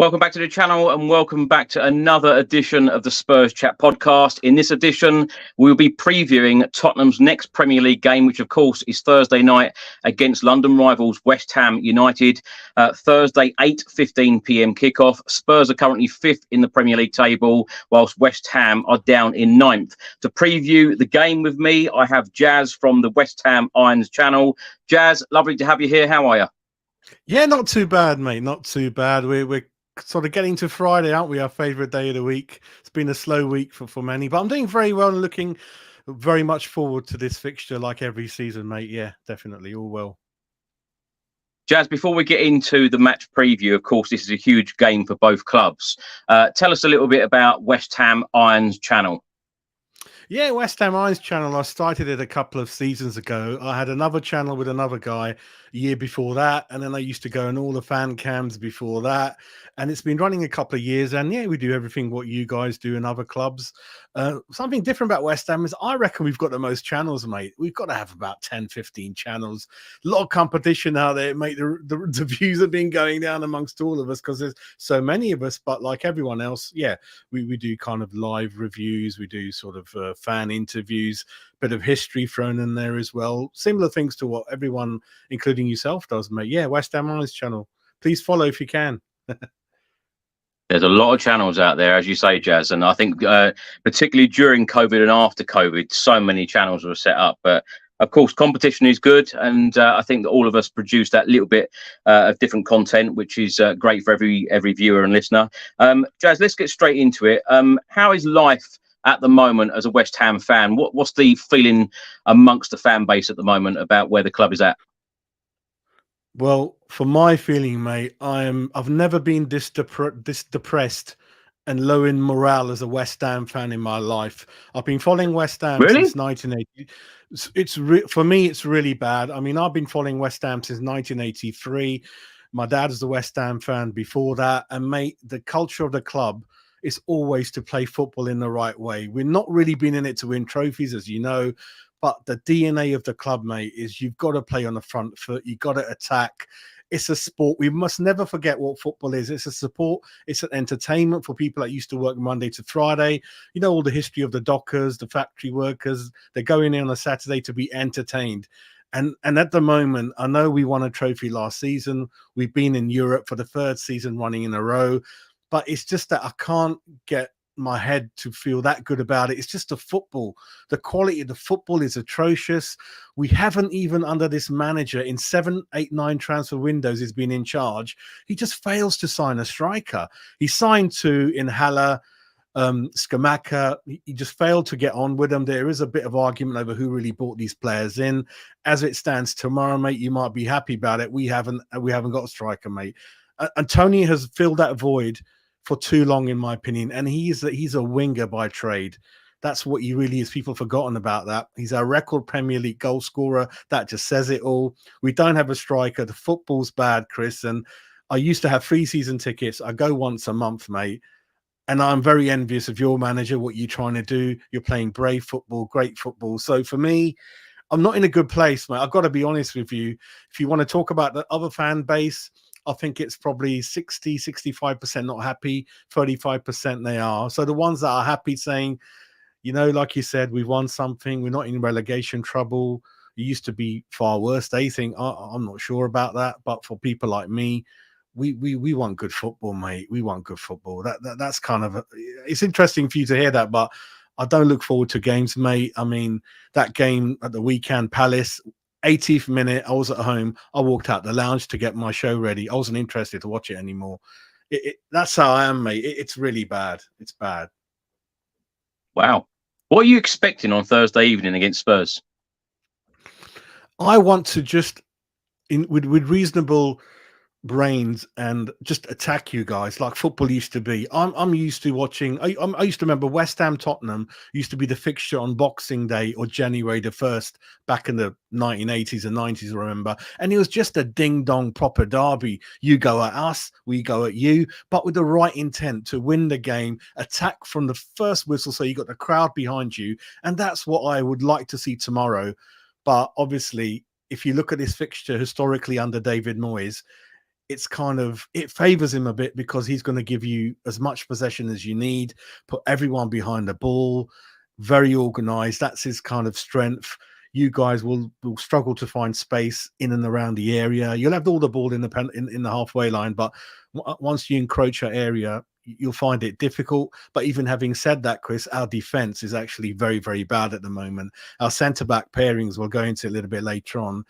welcome back to the channel and welcome back to another edition of the Spurs Chat Podcast. In this edition, we'll be previewing Tottenham's next Premier League game, which of course is Thursday night against London rivals West Ham United. Thursday, 8:15 p.m. kickoff. Spurs are currently 5th in the Premier League table, whilst West Ham are down in 9th. To preview the game with me, I have Jazz from the West Ham Irons channel. Jazz, lovely to have you here. How are you? Yeah, not too bad, mate. Not too bad. We're sort of getting to Friday, aren't we? Our favourite day of the week. It's been a slow week for many, but I'm doing very well and looking very much forward to this fixture like every season, mate. Yeah, definitely. All well. Jazz, before we get into the match preview, of course, this is a huge game for both clubs. Tell us a little bit about West Ham Irons channel. Yeah, West Ham Irons channel. I started it a couple of seasons ago. I had another channel with another guy a year before that. And then I used to go in all the fan cams before that. And it's been running a couple of years. And yeah, we do everything what you guys do in other clubs. Something different about West Ham is I reckon we've got the most channels, mate. We've got to have about 10, 15 channels. A lot of competition out there, mate. The views have been going down amongst all of us because there's so many of us. But like everyone else, yeah, we do kind of live reviews. We do sort of fan interviews, bit of history thrown in there as well. Similar things to what everyone, including yourself, does, mate. Yeah, West Ham Irons channel. Please follow if you can. There's a lot of channels out there, as you say, Jazz, and I think particularly during COVID and after COVID, so many channels were set up. But of course, competition is good, and I think that all of us produce that little bit of different content, which is great for every viewer and listener. Jazz, let's get straight into it. How is life at the moment as a West Ham fan? What's the feeling amongst the fan base at the moment about where the club is at? Well, for my feeling, mate, I've never been this depressed and low in morale as a West Ham fan in my life. I've been following West Ham since 1980. For me, it's really bad. I mean, I've been following West Ham since 1983. My dad is a West Ham fan before that. And mate, the culture of the club is always to play football in the right way. We're not really been in it to win trophies, as you know. But the DNA of the club, mate, is you've got to play on the front foot. You've got to attack. It's a sport. We must never forget what football is. It's a support. It's an entertainment for people that used to work Monday to Friday. You know, all the history of the dockers, the factory workers. They're going in on a Saturday to be entertained. And at the moment, I know we won a trophy last season. We've been in Europe for the 3rd season running in a row. But it's just that I can't get my head to feel that good about it. It's just the football. The quality of the football is atrocious. We haven't even under this manager in 7, 8, 9 transfer windows he's been in charge. He just fails to sign a striker. He signed 2 in Haller, Skamaka. He just failed to get on with them. There is a bit of argument over who really brought these players in. As it stands tomorrow, mate, you might be happy about it. We haven't got a striker, mate. And Tony has filled that void for too long, in my opinion, and he's a winger by trade. That's what he really is. People have forgotten about that. He's our record Premier League goal scorer. That just says it all. We don't have a striker. The football's bad, Chris. And I used to have 3 season tickets. I go once a month, mate. And I'm very envious of your manager, what you're trying to do. You're playing brave football, great football. So for me, I'm not in a good place, mate. I've got to be honest with you. If you want to talk about the other fan base, I think it's probably 60, 65% not happy, 35% they are. So the ones that are happy saying, you know, like you said, we've won something. We're not in relegation trouble. It used to be far worse. They think, I'm not sure about that. But for people like me, we want good football, mate. We want good football. That's kind of, it's interesting for you to hear that, but I don't look forward to games, mate. I mean, that game at the weekend, Palace, 80th minute, I was at home. I walked out the lounge to get my show ready. I wasn't interested to watch it anymore. That's how I am, mate. It's really bad. It's bad. Wow. What are you expecting on Thursday evening against Spurs? I want to just, with reasonable brains and just attack you guys like football used to be. I'm used to watching. I used to remember West Ham Tottenham used to be the fixture on Boxing Day or January the 1st back in the 1980s and 90s. I remember, and it was just a ding dong proper derby. You go at us, we go at you, but with the right intent to win the game, attack from the first whistle, so you got the crowd behind you, and that's what I would like to see tomorrow. But obviously, if you look at this fixture historically under David Moyes, it favors him a bit because he's going to give you as much possession as you need, put everyone behind the ball, very organized. That's his kind of strength. You guys will struggle to find space in and around the area. You'll have all the ball in the halfway line, but once you encroach your area, you'll find it difficult. But even having said that, Chris, our defense is actually very, very bad at the moment. Our centre-back pairings, we'll go into a little bit later on.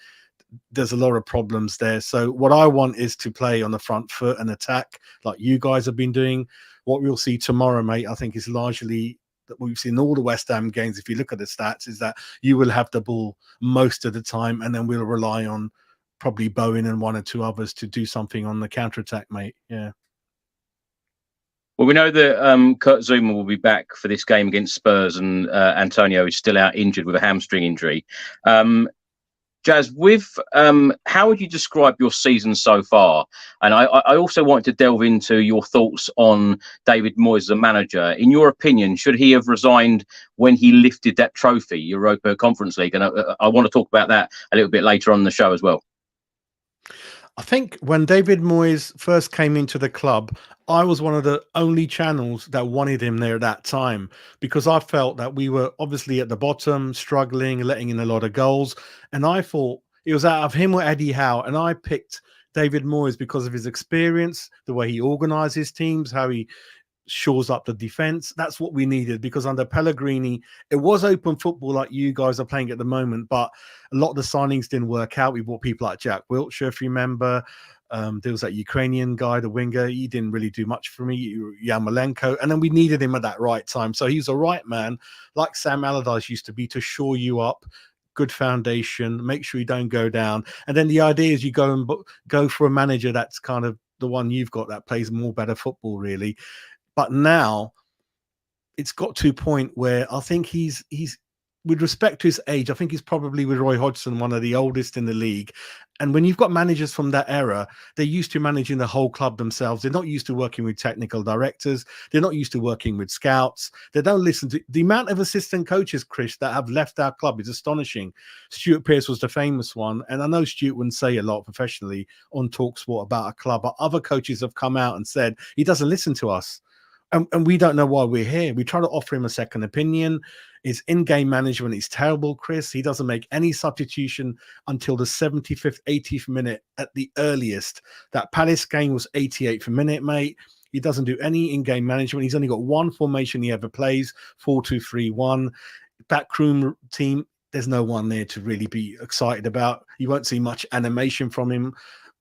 There's a lot of problems there. So what I want is to play on the front foot and attack like you guys have been doing. What we'll see tomorrow, mate, I think is largely that we've seen all the West Ham games. If you look at the stats, is that you will have the ball most of the time, and then we'll rely on probably Bowen and one or two others to do something on the counter-attack, mate. Yeah. Well, we know that Kurt Zouma will be back for this game against Spurs, and Antonio is still out injured with a hamstring injury. Jazz, how would you describe your season so far? And I also wanted to delve into your thoughts on David Moyes as a manager. In your opinion, should he have resigned when he lifted that trophy, Europa Conference League? And I want to talk about that a little bit later on in the show as well. I think when David Moyes first came into the club, I was one of the only channels that wanted him there at that time, because I felt that we were obviously at the bottom, struggling, letting in a lot of goals. And I thought it was out of him or Eddie Howe. And I picked David Moyes because of his experience, the way he organizes teams, how he shores up the defense. That's what we needed, because under Pellegrini, it was open football like you guys are playing at the moment, but a lot of the signings didn't work out. We bought people like Jack Wilshere, if you remember. There was that Ukrainian guy, the winger. He didn't really do much for me, Yarmolenko. And then we needed him at that right time. So he's a right man, like Sam Allardyce used to be, to shore you up, good foundation, make sure you don't go down. And then the idea is you go for a manager that's kind of the one you've got that plays more better football, really. But now it's got to a point where I think he's with respect to his age, I think he's probably with Roy Hodgson, one of the oldest in the league. And when you've got managers from that era, they're used to managing the whole club themselves. They're not used to working with technical directors. They're not used to working with scouts. They don't listen to the amount of assistant coaches, Chris, that have left our club is astonishing. Stuart Pearce was the famous one. And I know Stuart wouldn't say a lot professionally on TalkSport about a club, but other coaches have come out and said he doesn't listen to us. And we don't know why we're here. We try to offer him a second opinion. His in-game management is terrible, Chris. He doesn't make any substitution until the 75th, 80th minute at the earliest. That Palace game was 88th minute, mate. He doesn't do any in-game management. He's only got one formation he ever plays, 4-2-3-1. Backroom team, there's no one there to really be excited about. You won't see much animation from him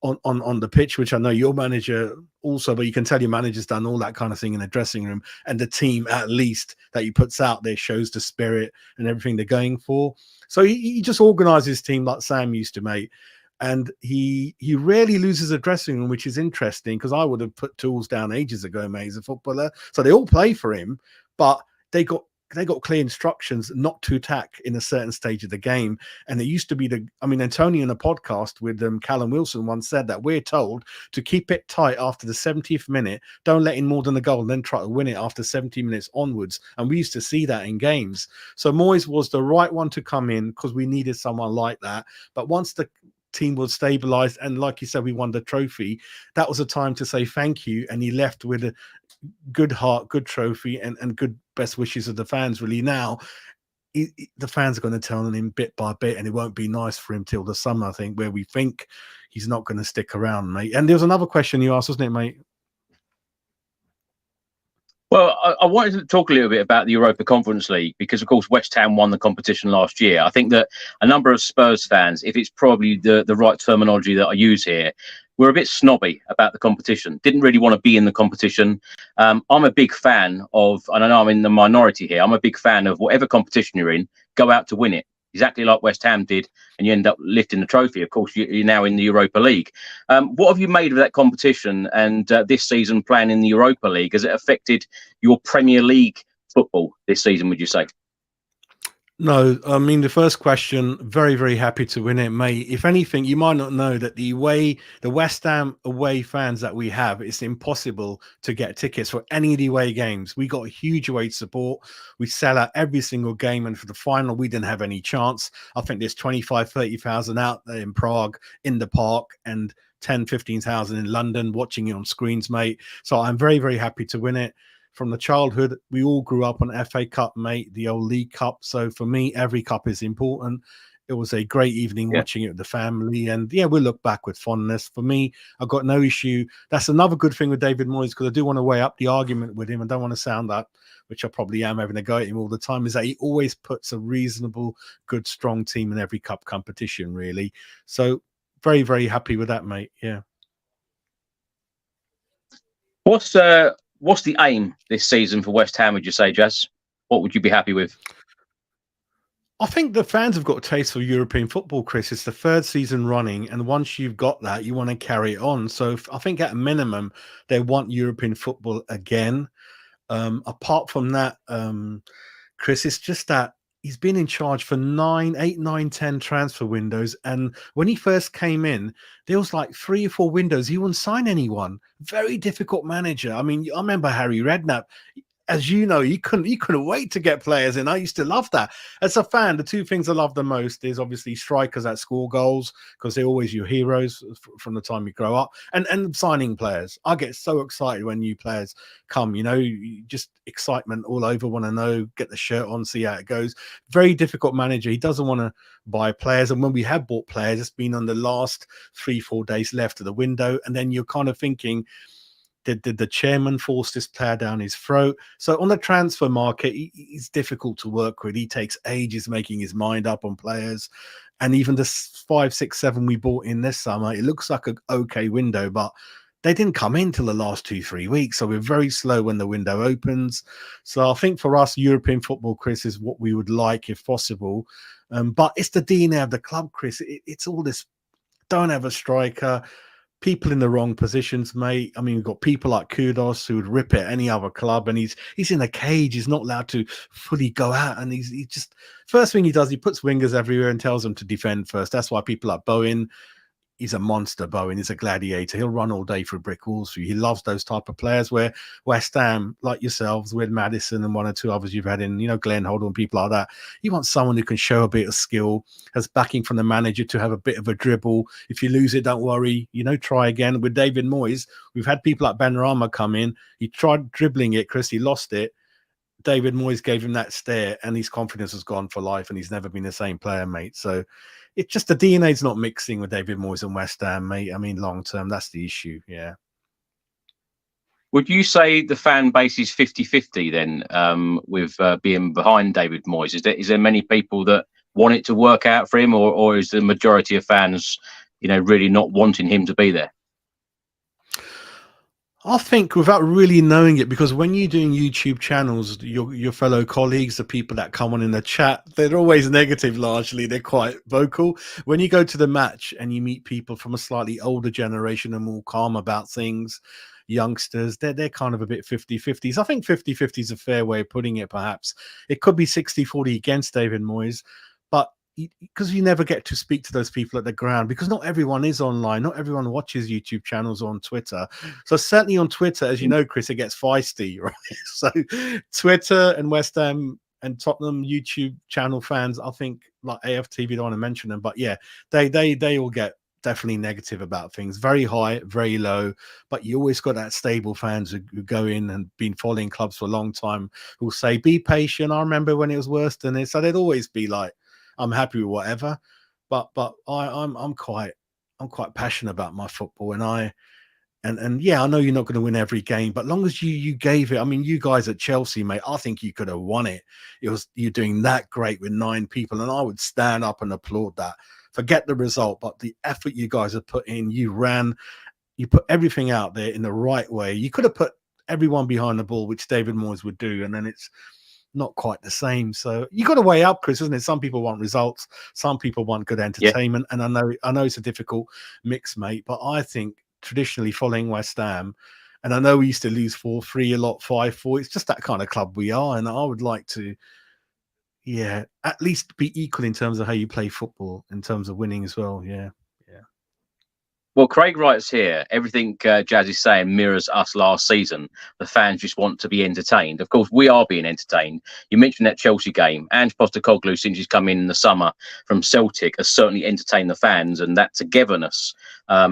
on the pitch, which I know your manager also, but you can tell your manager's done all that kind of thing in the dressing room, and the team at least that he puts out there shows the spirit and everything they're going for. So he just organizes his team like Sam used to, mate. And he rarely loses a dressing room, which is interesting, because I would have put tools down ages ago, mate, as a footballer. So they all play for him, but they got clear instructions not to attack in a certain stage of the game. And it used to be Antonio in a podcast with Callum Wilson once said that we're told to keep it tight after the 70th minute, don't let in more than a goal, and then try to win it after 70 minutes onwards. And we used to see that in games. So Moyes was the right one to come in because we needed someone like that. But once the team was stabilized, and like you said, we won the trophy, that was a time to say thank you. And he left with a good heart, good trophy, and good best wishes of the fans. Really, now the fans are going to tell him bit by bit, and it won't be nice for him till the summer, I think, where we think he's not going to stick around, mate. And there was another question you asked, wasn't it, mate? Well, I wanted to talk a little bit about the Europa Conference League, because, of course, West Ham won the competition last year. I think that a number of Spurs fans, if it's probably the right terminology that I use here, we're a bit snobby about the competition. Didn't really want to be in the competition. I'm a big fan of, and I know I'm in the minority here, I'm a big fan of whatever competition you're in, go out to win it. Exactly like West Ham did, and you end up lifting the trophy. Of course, you're now in the Europa League. What have you made of that competition and this season playing in the Europa League? Has it affected your Premier League football this season, would you say? No, I mean, the first question, very, very happy to win it, mate. If anything, you might not know that the West Ham away fans that we have, it's impossible to get tickets for any of the away games. We got a huge away support. We sell out every single game. And for the final, we didn't have any chance. I think there's 25, 30,000 out there in Prague in the park. And 15,000 in London watching it on screens, mate. So I'm very, very happy to win it. From the childhood, we all grew up on FA Cup, mate, the old League Cup. So for me, every cup is important. It was a great evening watching it with the family. And yeah, we'll look back with fondness. For me, I've got no issue. That's another good thing with David Moyes, because I do want to weigh up the argument with him. I don't want to sound that, which I probably am having a go at him all the time, is that he always puts a reasonable, good, strong team in every cup competition, really. So very, very happy with that, mate. Yeah. What's the aim this season for West Ham, would you say, Jazz? What would you be happy with? I think the fans have got a taste for European football, Chris. It's the third season running, and once you've got that, you want to carry it on. So I think at a minimum, they want European football again. Apart from that, Chris, it's just that he's been in charge for 8, 9, 10 transfer windows. And when he first came in, there was like 3 or 4 windows. He wouldn't sign anyone. Very difficult manager. I mean, I remember Harry Redknapp. As you know, he couldn't wait to get players in. I used to love that. As a fan, the 2 things I love the most is obviously strikers that score goals, because they're always your heroes from the time you grow up, and signing players. I get so excited when new players come, just excitement all over, want to know, get the shirt on, see how it goes. Very difficult manager. He doesn't want to buy players. And when we have bought players, it's been on the last 3-4 days left of the window. And then you're kind of thinking, did the chairman force this player down his throat? So on the transfer market, he's difficult to work with. He takes ages making his mind up on players. And even the 5, 6, 7 we bought in this summer, it looks like an okay window, but they didn't come in till the last 2-3 weeks. So we're very slow when the window opens. So I think for us, European football, Chris, is what we would like if possible. But it's the DNA of the club, Chris. It's all this, don't have a striker, people in the wrong positions, mate. I mean, we've got people like Kudos who would rip at any other club, and he's in a cage. He's not allowed to fully go out, and he just, first thing he does, he puts wingers everywhere and tells them to defend first. That's why people like Bowen, he's a monster. Bowen is a gladiator. He'll run all day through brick walls for you. He loves those type of players. Where West Ham, like yourselves, with Maddison and 1 or 2 others you've had in, Glenn Hoddle and people like that, you want someone who can show a bit of skill, has backing from the manager to have a bit of a dribble. If you lose it, don't worry, try again. With David Moyes, we've had people like Benrahma come in. He tried dribbling it, Chris, he lost it. David Moyes gave him that stare, and his confidence has gone for life, and he's never been the same player, mate. So it's just the DNA's not mixing with David Moyes and West Ham, mate. I mean, long term, that's the issue. Yeah. Would you say the fan base is 50-50 then, with being behind David Moyes? Is there many people that want it to work out for him, or is the majority of fans, really not wanting him to be there? I think without really knowing it, because when you're doing YouTube channels, your fellow colleagues, the people that come on in the chat, they're always negative largely. They're quite vocal. When you go to the match and you meet people from a slightly older generation and more calm about things, youngsters, they're kind of a bit 50-50s. I think 50-50 is a fair way of putting it, perhaps. It could be 60-40 against David Moyes, but because you never get to speak to those people at the ground, because not everyone is online, not everyone watches YouTube channels or on Twitter. So certainly on Twitter, as you know, Chris, it gets feisty, right? So Twitter and West Ham and Tottenham YouTube channel fans, I think, like AFTV, don't want to mention them, but yeah, they all get definitely negative about things. Very high, very low, but you always got that stable fans who go in and been following clubs for a long time who'll say, be patient. I remember when it was worse than this. So they'd always be like, I'm happy with whatever, but I'm quite passionate about my football, and yeah, I know you're not going to win every game, but long as you gave it. I mean, you guys at Chelsea, mate, I think you could have won it. You're doing that great with 9 people, and I would stand up and applaud that. Forget the result, but the effort you guys have put in, you put everything out there in the right way. You could have put everyone behind the ball, which David Moyes would do, and then it's not quite the same. So you got to weigh up, Chris, isn't it? Some people want results, some people want good entertainment, and I know it's a difficult mix, mate, but I think traditionally following West Ham, and I know we used to lose 4-3 a lot, 5-4, it's just that kind of club we are, and I would like to at least be equal in terms of how you play football, in terms of winning as well. Well, Craig writes here, everything Jazz is saying mirrors us last season. The fans just want to be entertained. Of course, we are being entertained. You mentioned that Chelsea game. Ange Postecoglou, since he's come in the summer from Celtic, has certainly entertained the fans, and that togetherness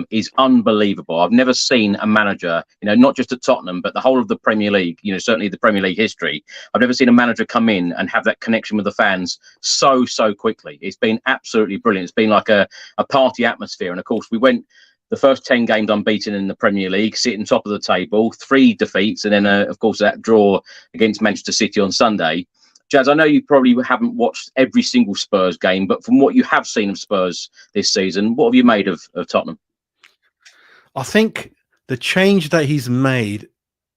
is unbelievable. I've never seen a manager, not just at Tottenham, but the whole of the Premier League, certainly the Premier League history. I've never seen a manager come in and have that connection with the fans so quickly. It's been absolutely brilliant. It's been like a party atmosphere. And of course, we went the first 10 games unbeaten in the Premier League, sitting top of the table, 3 defeats, and then, of course, that draw against Manchester City on Sunday. Jazz, I know you probably haven't watched every single Spurs game, but from what you have seen of Spurs this season, what have you made of Tottenham? I think the change that he's made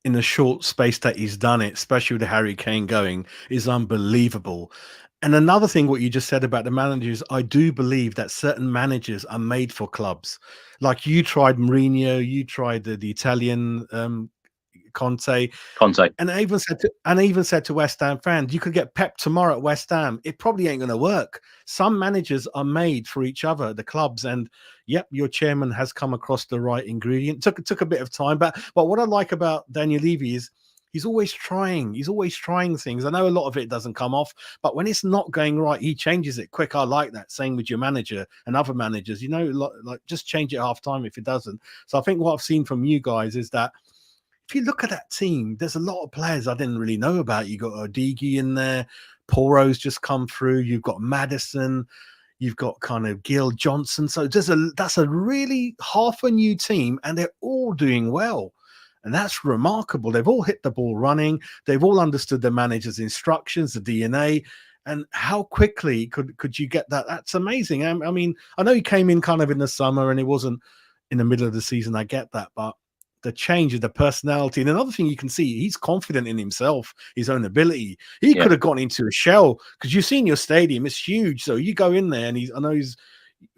in the short space that he's done it, especially with Harry Kane going, is unbelievable. And another thing, what you just said about the managers, I do believe that certain managers are made for clubs. Like you tried Mourinho, you tried the Italian Conte, and I even said to West Ham fans, you could get Pep tomorrow at West Ham. It probably ain't going to work. Some managers are made for each other, the clubs, and yep, your chairman has come across the right ingredient. Took a bit of time, but what I like about Daniel Levy is he's always trying. He's always trying things. I know a lot of it doesn't come off, but when it's not going right, he changes it quick. I like that. Same with your manager and other managers. Like just change it half time if it doesn't. So I think what I've seen from you guys is that if you look at that team, there's a lot of players I didn't really know about. You got Odigi in there, Poro's just come through. You've got Maddison, you've got kind of Gil Johnson. So that's a really half a new team, and they're all doing well. And that's remarkable. They've all hit the ball running. They've all understood the manager's instructions, the DNA. And how quickly could you get that? That's amazing. I mean, I know he came in kind of in the summer and it wasn't in the middle of the season. I get that. But the change of the personality. And another thing you can see, he's confident in himself, his own ability. He could have gone into a shell because you've seen your stadium. It's huge. So you go in there and I know he's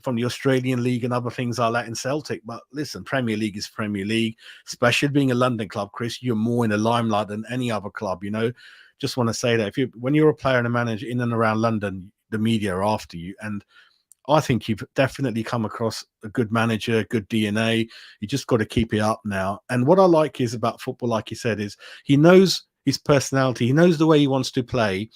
from the Australian League and other things like that in Celtic. But listen, Premier League is Premier League, especially being a London club, Chris, you're more in the limelight than any other club, Just want to say that when you're a player and a manager in and around London, the media are after you. And I think you've definitely come across a good manager, good DNA. You just got to keep it up now. And what I like is about football, like you said, is he knows his personality. He knows the way he wants to play.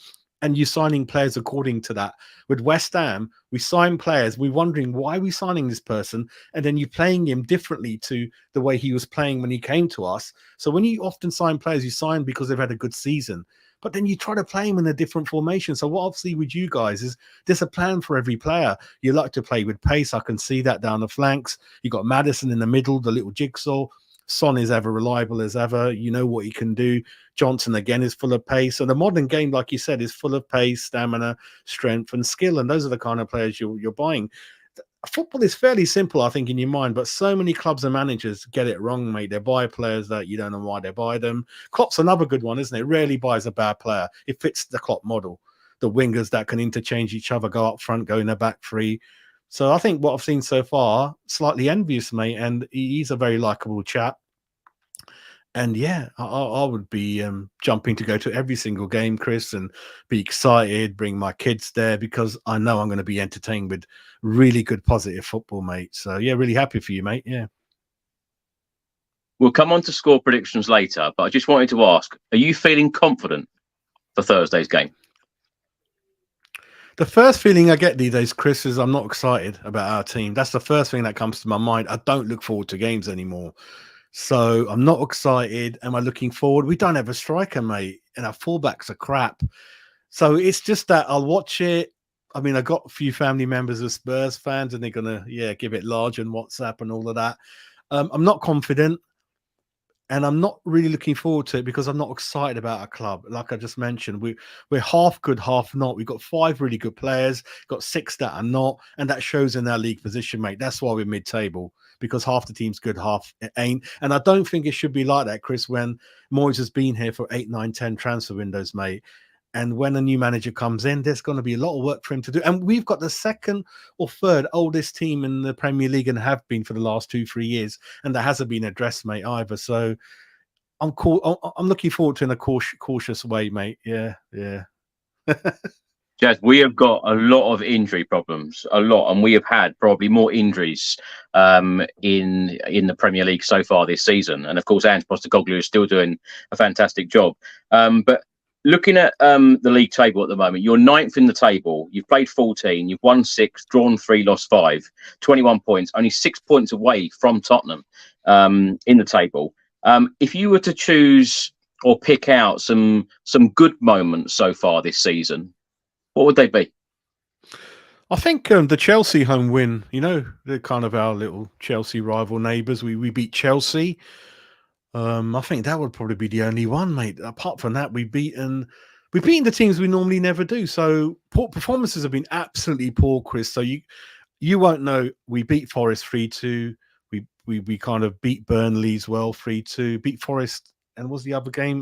And you're signing players according to that. With West Ham, we sign players. We're wondering, why are we signing this person? And then you're playing him differently to the way he was playing when he came to us. So when you often sign players, you sign because they've had a good season. But then you try to play him in a different formation. So what I've seen with you guys is there's a plan for every player. You like to play with pace. I can see that down the flanks. You got Maddison in the middle, the little jigsaw. Son is ever reliable as ever. You know what he can do. Johnson, again, is full of pace. So the modern game, like you said, is full of pace, stamina, strength, and skill. And those are the kind of players you're buying. Football is fairly simple, I think, in your mind, but so many clubs and managers get it wrong, mate. They buy players that you don't know why they buy them. Klopp's another good one, isn't it? Rarely buys a bad player. It fits the Klopp model. The wingers that can interchange each other, go up front, go in the back three. So I think what I've seen so far, slightly envious, mate, and he's a very likable chap. And yeah, I would be jumping to go to every single game, Chris, and be excited, bring my kids there, because I know I'm going to be entertained with really good, positive football, mate. So yeah, really happy for you, mate. Yeah. We'll come on to score predictions later, but I just wanted to ask, are you feeling confident for Thursday's game? The first feeling I get these days, Chris, is I'm not excited about our team. That's the first thing that comes to my mind. I don't look forward to games anymore. So I'm not excited. Am I looking forward? We don't have a striker, mate, and our fullbacks are crap. So it's just that I'll watch it. I mean, I got a few family members of Spurs fans, and they're going to, give it large on WhatsApp and all of that. I'm not confident, and I'm not really looking forward to it because I'm not excited about our club. Like I just mentioned, we're half good, half not. We've got 5 really good players, got 6 that are not, and that shows in our league position, mate. That's why we're mid-table, because half the team's good, half it ain't. And I don't think it should be like that, Chris, when Moyes has been here for 8, 9, 10 transfer windows, mate. And when a new manager comes in, there's going to be a lot of work for him to do. And we've got the 2nd or 3rd oldest team in the Premier League, and have been for the last 2-3 years. And that hasn't been addressed, mate, either. So I'm cool. I'm looking forward to it in a cautious way, mate. Yeah. Jazz, we have got a lot of injury problems, and we have had probably more injuries in the Premier League so far this season. And of course, Ange Postecoglou is still doing a fantastic job. But looking at the league table at the moment, you're 9th in the table. You've played 14. You've won 6, drawn 3, lost 5, 21 points. Only 6 points away from Tottenham in the table. If you were to choose or pick out some good moments so far this season, what would they be? I think the Chelsea home win, they're kind of our little Chelsea rival neighbours. We beat Chelsea. I think that would probably be the only one, mate. Apart from that, we've beaten the teams we normally never do. So poor performances have been absolutely poor, Chris. So you won't know. We beat Forest 3-2. We kind of beat Burnley as well 3-2. Beat Forest, and what was the other game?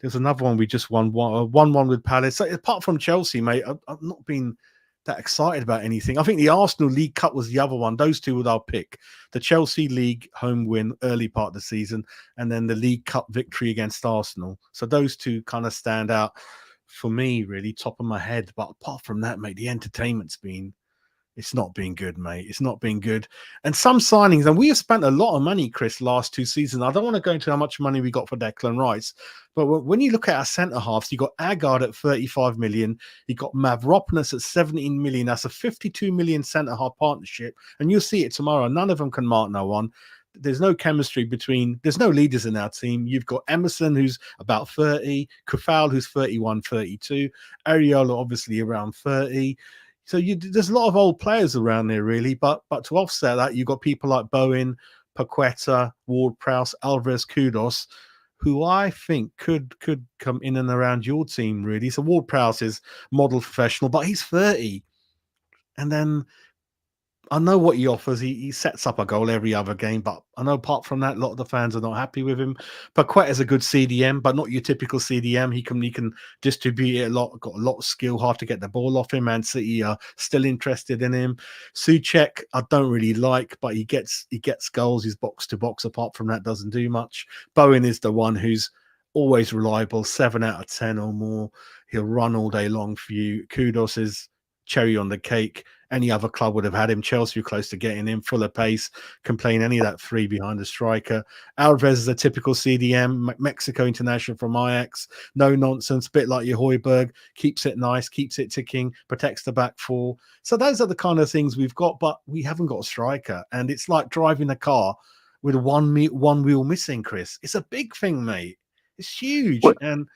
There's another one we just won 1-1 with Palace. So apart from Chelsea, mate, I've not been that excited about anything. I think the Arsenal League Cup was the other one. Those two would our pick. The Chelsea League home win early part of the season, and then the League Cup victory against Arsenal. So those two kind of stand out for me, really, top of my head. But apart from that, mate, the entertainment's it's not been good, mate. It's not been good. And some signings, and we have spent a lot of money, Chris, last 2 seasons. I don't want to go into how much money we got for Declan Rice, but when you look at our centre halves, you got Agard at 35 million. You got Mavropanos at 17 million. That's a 52 million centre half partnership, and you'll see it tomorrow. None of them can mark no one. There's no chemistry there's no leaders in our team. You've got Emerson, who's about 30, Kufal, who's 31, 32, Areola, obviously around 30. So there's a lot of old players around there, really. But to offset that, you've got people like Bowen, Paqueta, Ward-Prowse, Alvarez, Kudos, who I think could come in and around your team, really. So Ward-Prowse is model professional, but he's 30. And then I know what he offers. He sets up a goal every other game, but I know apart from that, a lot of the fans are not happy with him. Paqueta's a good CDM, but not your typical CDM. He can distribute it a lot, got a lot of skill, hard to get the ball off him. Man City are still interested in him. Souček, I don't really like, but he gets goals. He's box to box. Apart from that, doesn't do much. Bowen is the one who's always reliable, 7 out of 10 or more. He'll run all day long for you. Kudos is cherry on the cake. Any other club would have had him. Chelsea were close to getting him, full of pace, can play in any of that 3 behind the striker. Alvarez is a typical CDM, Mexico international from Ajax. No nonsense, bit like your Højbjerg, keeps it nice, keeps it ticking, protects the back 4. So those are the kind of things we've got, but we haven't got a striker. And it's like driving a car with one wheel missing, Chris. It's a big thing, mate. It's huge. And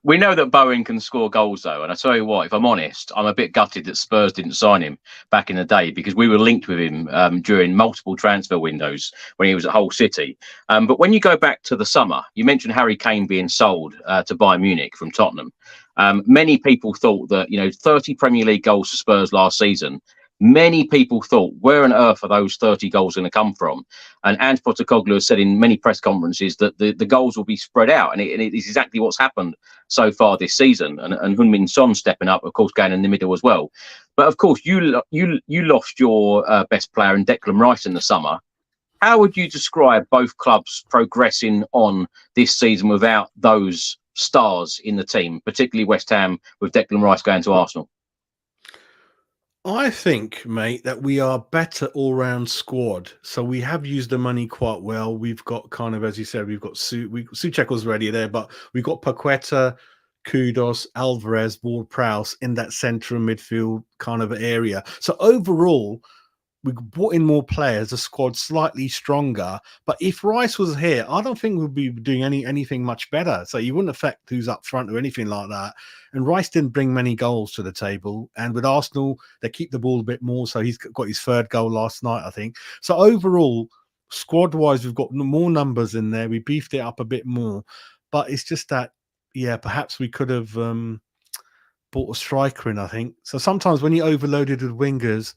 we know that Bowen can score goals, though. And I tell you what, if I'm honest, I'm a bit gutted that Spurs didn't sign him back in the day, because we were linked with him during multiple transfer windows when he was at Hull City. But when you go back to the summer, you mentioned Harry Kane being sold to Bayern Munich from Tottenham. Many people thought that, 30 Premier League goals for Spurs last season. Many people thought, where on earth are those 30 goals going to come from? And Ange Postecoglou has said in many press conferences that the goals will be spread out. And it is exactly what's happened so far this season. And Heung-min Son stepping up, of course, going in the middle as well. But of course, you lost your best player in Declan Rice in the summer. How would you describe both clubs progressing on this season without those stars in the team, particularly West Ham with Declan Rice going to Arsenal? I think, mate, that we are better all-round squad. So we have used the money quite well. We've got kind of, as you said, we've got Souček was already there, but we've got Paqueta, Kudos, Alvarez, Ward-Prowse in that centre and midfield kind of area. So overall, we brought in more players, the squad slightly stronger. But if Rice was here, I don't think we'd be doing anything much better. So you wouldn't affect who's up front or anything like that. And Rice didn't bring many goals to the table. And with Arsenal, they keep the ball a bit more. So he's got his 3rd goal last night, I think. So overall, squad-wise, we've got more numbers in there. We beefed it up a bit more. But it's just that, yeah, perhaps we could have bought a striker in, I think. So sometimes when you're overloaded with wingers,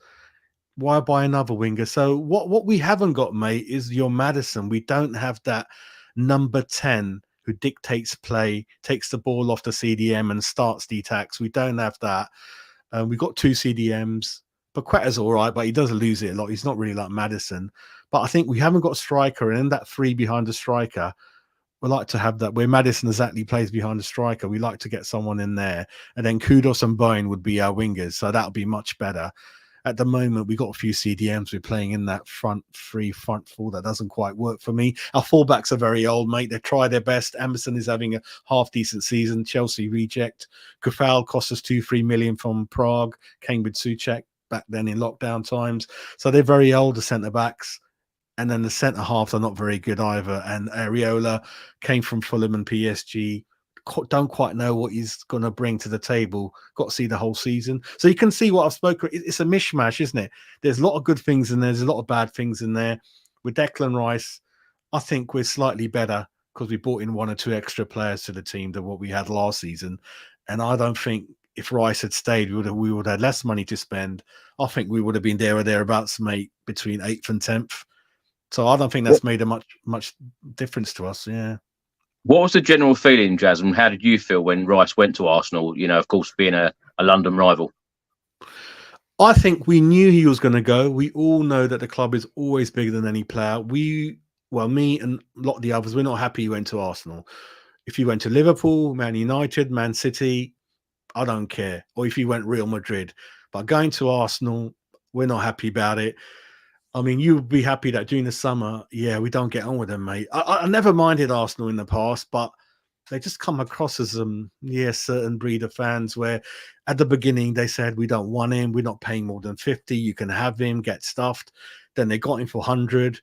why buy another winger? So what we haven't got, mate, is your Maddison. We don't have that number 10 who dictates play, takes the ball off the CDM and starts the attacks. We don't have that. We've got 2 CDMs. Paqueta's all right, but he does lose it a lot. He's not really like Maddison. But I think we haven't got a striker, and in that 3 behind the striker, we like to have that where Maddison exactly plays behind the striker. We like to get someone in there. And then Kudos and Bowen would be our wingers. So that would be much better. at the moment, we got a few CDMs. We're playing in that front three, front four. That doesn't quite work for me. Our fullbacks are very old, mate. They try their best. Emerson is having a half-decent season. Chelsea reject. Kufal cost us 2-3 million from Prague. Came with Souček back then in lockdown times. So they're very old, the centre-backs. And then the centre-halves are not very good either. And Areola came from Fulham and PSG. Don't quite know what he's going to bring to the table. Got to see the whole season. So you can see what I've spoken. It's a mishmash, isn't it? There's a lot of good things in there. There's a lot of bad things in there. With Declan Rice, I think we're slightly better because we brought in 1 or 2 extra players to the team than what we had last season. And I don't think if Rice had stayed, we would have had less money to spend. I think we would have been there or thereabouts, mate, between 8th and 10th. So I don't think that's made a much difference to us. Yeah. What was the general feeling, Jasmine? How did you feel when Rice went to Arsenal? You know, of course, being a London rival. I think we knew he was going to go. We all know that the club is always bigger than any player. Me and a lot of the others, we're not happy he went to Arsenal. If he went to Liverpool, Man United, Man City, I don't care. Or if he went Real Madrid. But going to Arsenal, we're not happy about it. I mean, you would be happy that during the summer, we don't get on with them, mate. I never minded Arsenal in the past, but they just come across as certain breed of fans where at the beginning they said, we don't want him, we're not paying more than 50, you can have him, get stuffed. Then they got him for 100.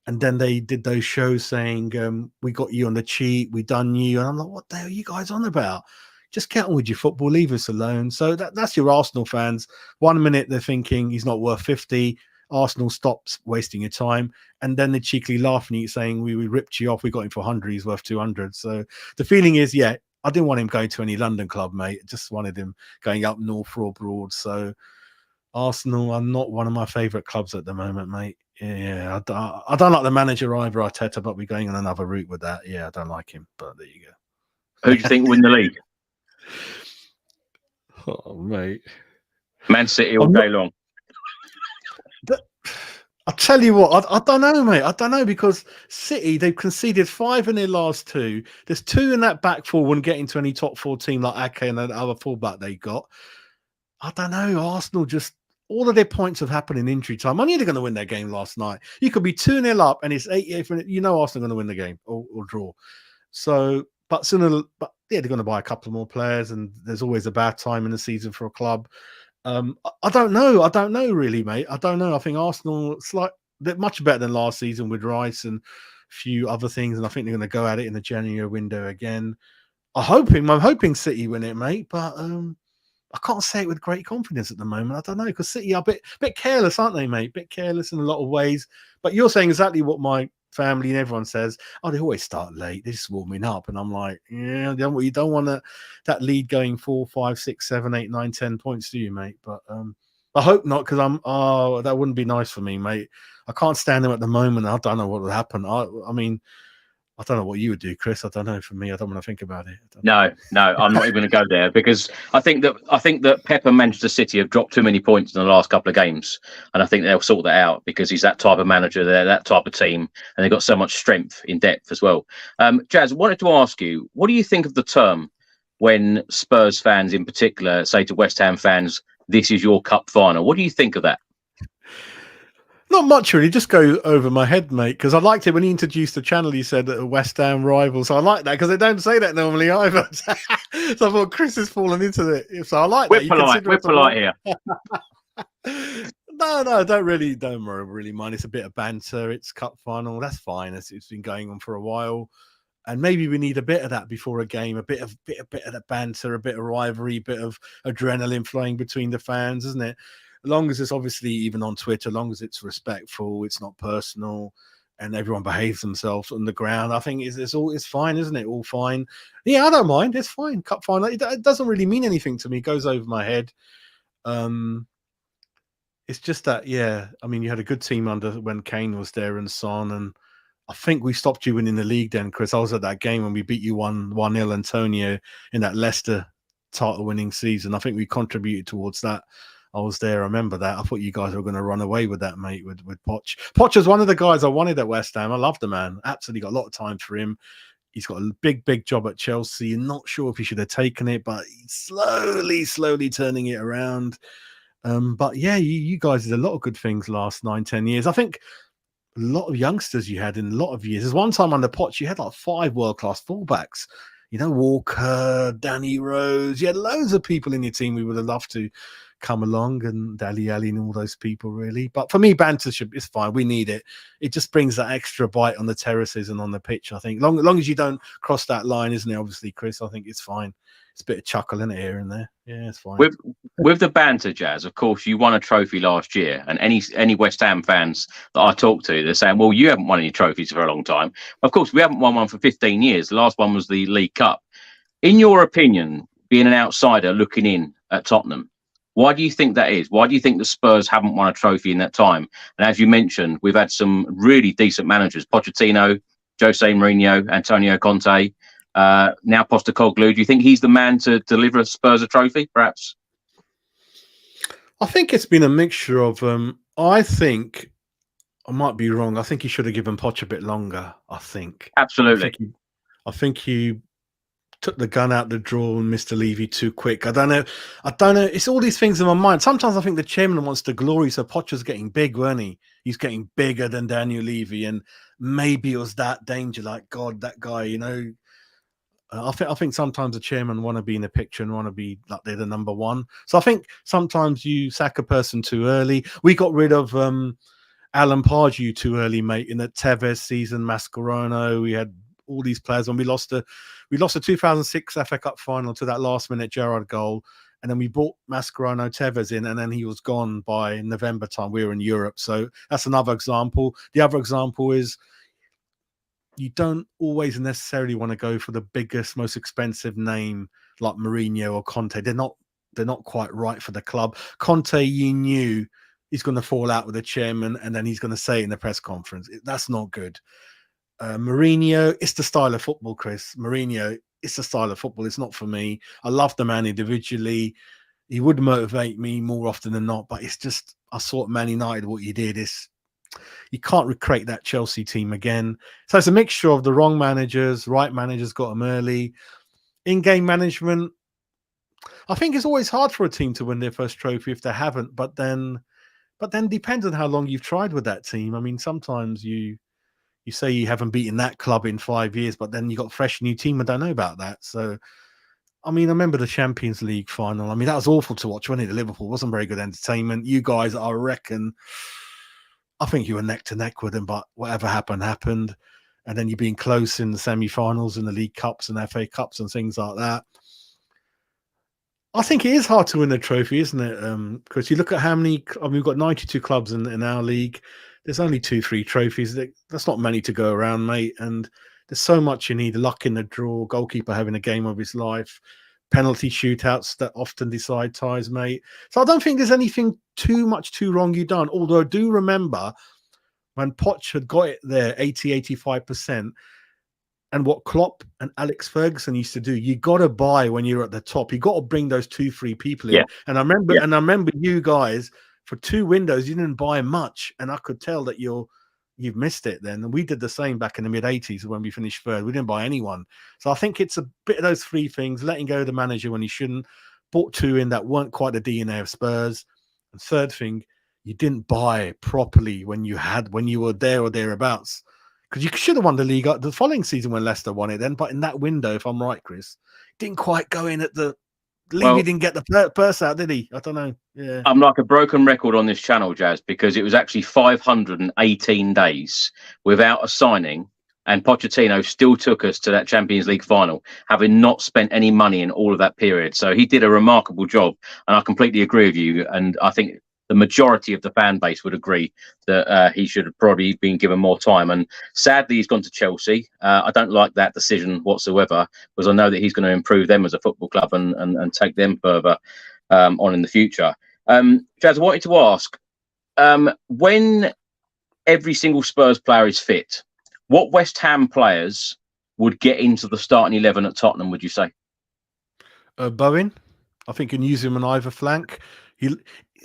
And then they did those shows saying, we got you on the cheat, we done you. And I'm like, what the hell are you guys on about? Just get on with your football, leave us alone. So that's your Arsenal fans. 1 minute they're thinking he's not worth 50. Arsenal stops wasting your time, and then they're cheekily laughing at you saying, we ripped you off, we got him for 100, he's worth 200. So the feeling is, I didn't want him going to any London club, mate. I just wanted him going up north or abroad. So Arsenal are not one of my favourite clubs at the moment, mate. I don't like the manager either, Arteta, but we're going on another route with that. I don't like him, but there you go. Who do you think will win the league? Oh, mate. Man City all day long. I'll tell you what, I don't know, mate. I don't know, because City, they've conceded 5 in their last 2. There's 2 in that back 4 wouldn't get into any top 4 team like Ake and the other fullback they got. I don't know. Arsenal just, all of their points have happened in injury time. I knew they're going to win their game last night. You could be 2-0 up and it's 88th minute. You know Arsenal are going to win the game or draw. So, they're going to buy a couple more players, and there's always a bad time in the season for a club. I don't know. I don't know, really, mate. I don't know. I think Arsenal, they're much better than last season with Rice and a few other things, and I think they're going to go at it in the January window again. I'm hoping City win it, mate, but I can't say it with great confidence at the moment. I don't know, because City are a bit careless, aren't they, mate? A bit careless in a lot of ways. But you're saying exactly what my family and everyone says. Oh, they always start late. They're just warming up. And I'm like, you don't want that lead going 4, 5, 6, 7, 8, 9, 10 points, do you, mate? But I hope not, because that wouldn't be nice for me, mate. I can't stand them at the moment. I don't know what would happen. I mean, I don't know what you would do, Chris. I don't know. For me, I don't want to think about it. No, I'm not even going to go there, because I think that Pep and Manchester City have dropped too many points in the last couple of games, and I think they'll sort that out, because he's that type of manager. They're that type of team, and they've got so much strength in depth as well. Jazz, I wanted to ask you, what do you think of the term when Spurs fans in particular say to West Ham fans, "This is your cup final"? What do you think of that? Not much, really. Just go over my head, mate, because I liked it when he introduced the channel. He said that a West Ham rival. So I like that, because they don't say that normally either. So I thought Chris has fallen into it. So I like that. We're polite here. No, I don't really mind. It's a bit of banter. It's cup final. That's fine. It's been going on for a while. And maybe we need a bit of that before a game, a bit of that banter, a bit of rivalry, a bit of adrenaline flowing between the fans, isn't it? As long as it's obviously, even on Twitter, as long as it's respectful, it's not personal, and everyone behaves themselves on the ground, I think it's fine, isn't it? All fine. Yeah, I don't mind. It's fine. Cup final. It doesn't really mean anything to me. It goes over my head. It's just that, I mean, you had a good team under when Kane was there and Son, and I think we stopped you winning the league then, Chris. I was at that game when we beat you 1-0, Antonio, in that Leicester title-winning season. I think we contributed towards that. I was there. I remember that. I thought you guys were going to run away with that, mate, with Poch. Poch was one of the guys I wanted at West Ham. I love the man. Absolutely got a lot of time for him. He's got a big job at Chelsea. Not sure if he should have taken it, but he's slowly turning it around. But yeah, you guys did a lot of good things last 9-10 years. I think a lot of youngsters you had in a lot of years. There's one time under Poch, you had like 5 world-class fullbacks. Walker, Danny Rose. You had loads of people in your team we would have loved to come along, and Dali Ali and all those people, really. But for me, bantership is fine. We need it. It just brings that extra bite on the terraces and on the pitch, I think. Long as you don't cross that line, isn't it, obviously, Chris? I think it's fine. It's a bit of chuckle in it here and there. Yeah, it's fine. With the banter, Jazz, of course, you won a trophy last year. And any West Ham fans that I talk to, they're saying, well, you haven't won any trophies for a long time. Of course, we haven't won one for 15 years. The last one was the League Cup. In your opinion, being an outsider looking in at Tottenham, why do you think that is? Why do you think the Spurs haven't won a trophy in that time? And as you mentioned, we've had some really decent managers: Pochettino, Jose Mourinho, Antonio Conte, now Postecoglou. Do you think he's the man to deliver Spurs a trophy, perhaps? I think it's been a mixture of, I think, I might be wrong. I think he should have given Poch a bit longer, I think. Absolutely. I think he took the gun out the drawer and Mr. Levy too quick. I don't know. It's all these things in my mind. Sometimes I think the chairman wants to glory, so Poch was getting big, weren't he? He's getting bigger than Daniel Levy, and maybe it was that danger. Like, God, that guy, I think sometimes the chairman want to be in the picture and want to be like they're the number one. So I think sometimes you sack a person too early. We got rid of Alan Pardew too early, mate, in the Tevez season, Mascherano. We had all these players when we lost the 2006 FA Cup final to that last minute Gerrard goal, and then we brought Mascherano, Tevez in, and then he was gone by November time. We were in Europe, so that's another example. The other example is you don't always necessarily want to go for the biggest, most expensive name like Mourinho or Conte. They're not quite right for the club. Conte, you knew he's going to fall out with the chairman, and then he's going to say it in the press conference. That's not good. Mourinho, it's the style of football, Chris. Mourinho, it's the style of football. It's not for me. I love the man individually. He would motivate me more often than not, but it's just, I saw at Man United what you did. You can't recreate that Chelsea team again. So it's a mixture of the wrong managers, right managers got them early. In-game management, I think it's always hard for a team to win their first trophy if they haven't, but then depends on how long you've tried with that team. I mean, sometimes you say you haven't beaten that club in 5 years, but then you got a fresh new team. I don't know about that. So, I mean, I remember the Champions League final. I mean, that was awful to watch, wasn't it? Liverpool wasn't very good entertainment. You guys, I reckon, I think you were neck to neck with them, but whatever happened, happened. And then you're being close in the semi-finals and the League Cups and FA Cups and things like that. I think it is hard to win a trophy, isn't it? Because you look at how many, we've got 92 clubs in our league. There's only 2-3 trophies. That's not many to go around, mate. And there's so much you need. Luck in the draw, goalkeeper having a game of his life, penalty shootouts that often decide ties, mate. So I don't think there's anything too wrong you've done. Although I do remember when Poch had got it there, 80-85%, and what Klopp and Alex Ferguson used to do, you got to buy when you're at the top. You got to bring those 2-3 people in. Yeah. And I remember you guys, for 2 windows, you didn't buy much, and I could tell that you've missed it then. And we did the same back in the mid-80s when we finished third. We didn't buy anyone. So I think it's a bit of those 3 things: letting go of the manager when he shouldn't, bought 2 in that weren't quite the DNA of Spurs, and third thing, you didn't buy properly when you were there or thereabouts. Because you should have won the league the following season when Leicester won it then, but in that window, if I'm right, Chris, didn't quite go in at the... Levy didn't get the purse out, did he? I don't know. Yeah, I'm like a broken record on this channel, Jazz, because it was actually 518 days without a signing, and Pochettino still took us to that Champions League final, having not spent any money in all of that period. So he did a remarkable job, and I completely agree with you. And I think the majority of the fan base would agree that he should have probably been given more time. And sadly, he's gone to Chelsea. I don't like that decision whatsoever, because I know that he's going to improve them as a football club and take them further on in the future. Jazz, I wanted to ask, when every single Spurs player is fit, what West Ham players would get into the starting 11 at Tottenham, would you say? Bowen. I think you can use him on either flank.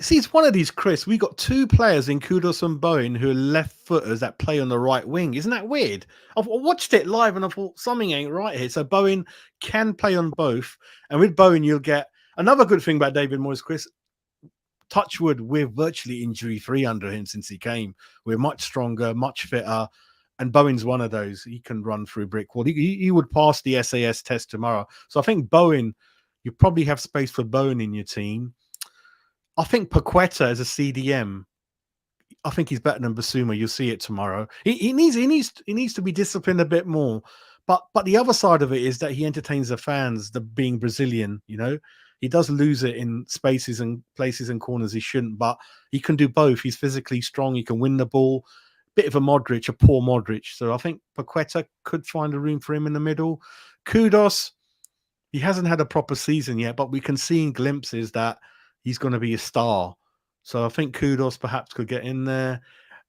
See, it's one of these, Chris. We got 2 players in Kudus and Bowen who are left footers that play on the right wing. Isn't that weird? I've watched it live and I thought something ain't right here. So Bowen can play on both. And with Bowen, you'll get another good thing about David Moyes, Chris. touch wood, we're virtually injury-free under him since he came. We're much stronger, much fitter. And Bowen's one of those. He can run through brick wall. He would pass the SAS test tomorrow. So I think Bowen, you probably have space for Bowen in your team. I think Paqueta as a CDM, I think he's better than Basuma. You'll see it tomorrow. He needs to be disciplined a bit more. But the other side of it is that he entertains the fans, the being Brazilian, you know. He does lose it in spaces and places and corners he shouldn't, but he can do both. He's physically strong. He can win the ball. Bit of a Modric, a poor Modric. So I think Paqueta could find a room for him in the middle. Kudos, he hasn't had a proper season yet, but we can see in glimpses that he's going to be a star. So I think Kudos perhaps could get in there.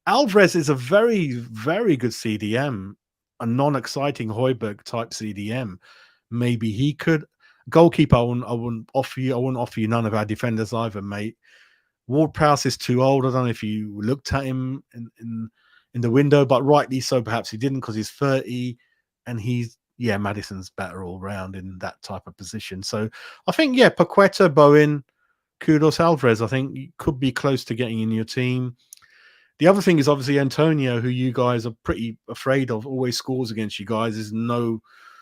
Alvarez is a very, very good CDM, a non-exciting Højbjerg type CDM. Maybe he could. Goalkeeper, I wouldn't offer you none of our defenders either, mate. Ward-Prowse is too old. I don't know if you looked at him in the window, but rightly so. Perhaps he didn't because he's 30 and Maddison's better all round in that type of position. So I think, Paqueta, Bowen, Kudos, Alvarez, I think you could be close to getting in your team. The other thing is obviously Antonio, who you guys are pretty afraid of, always scores against you guys, is no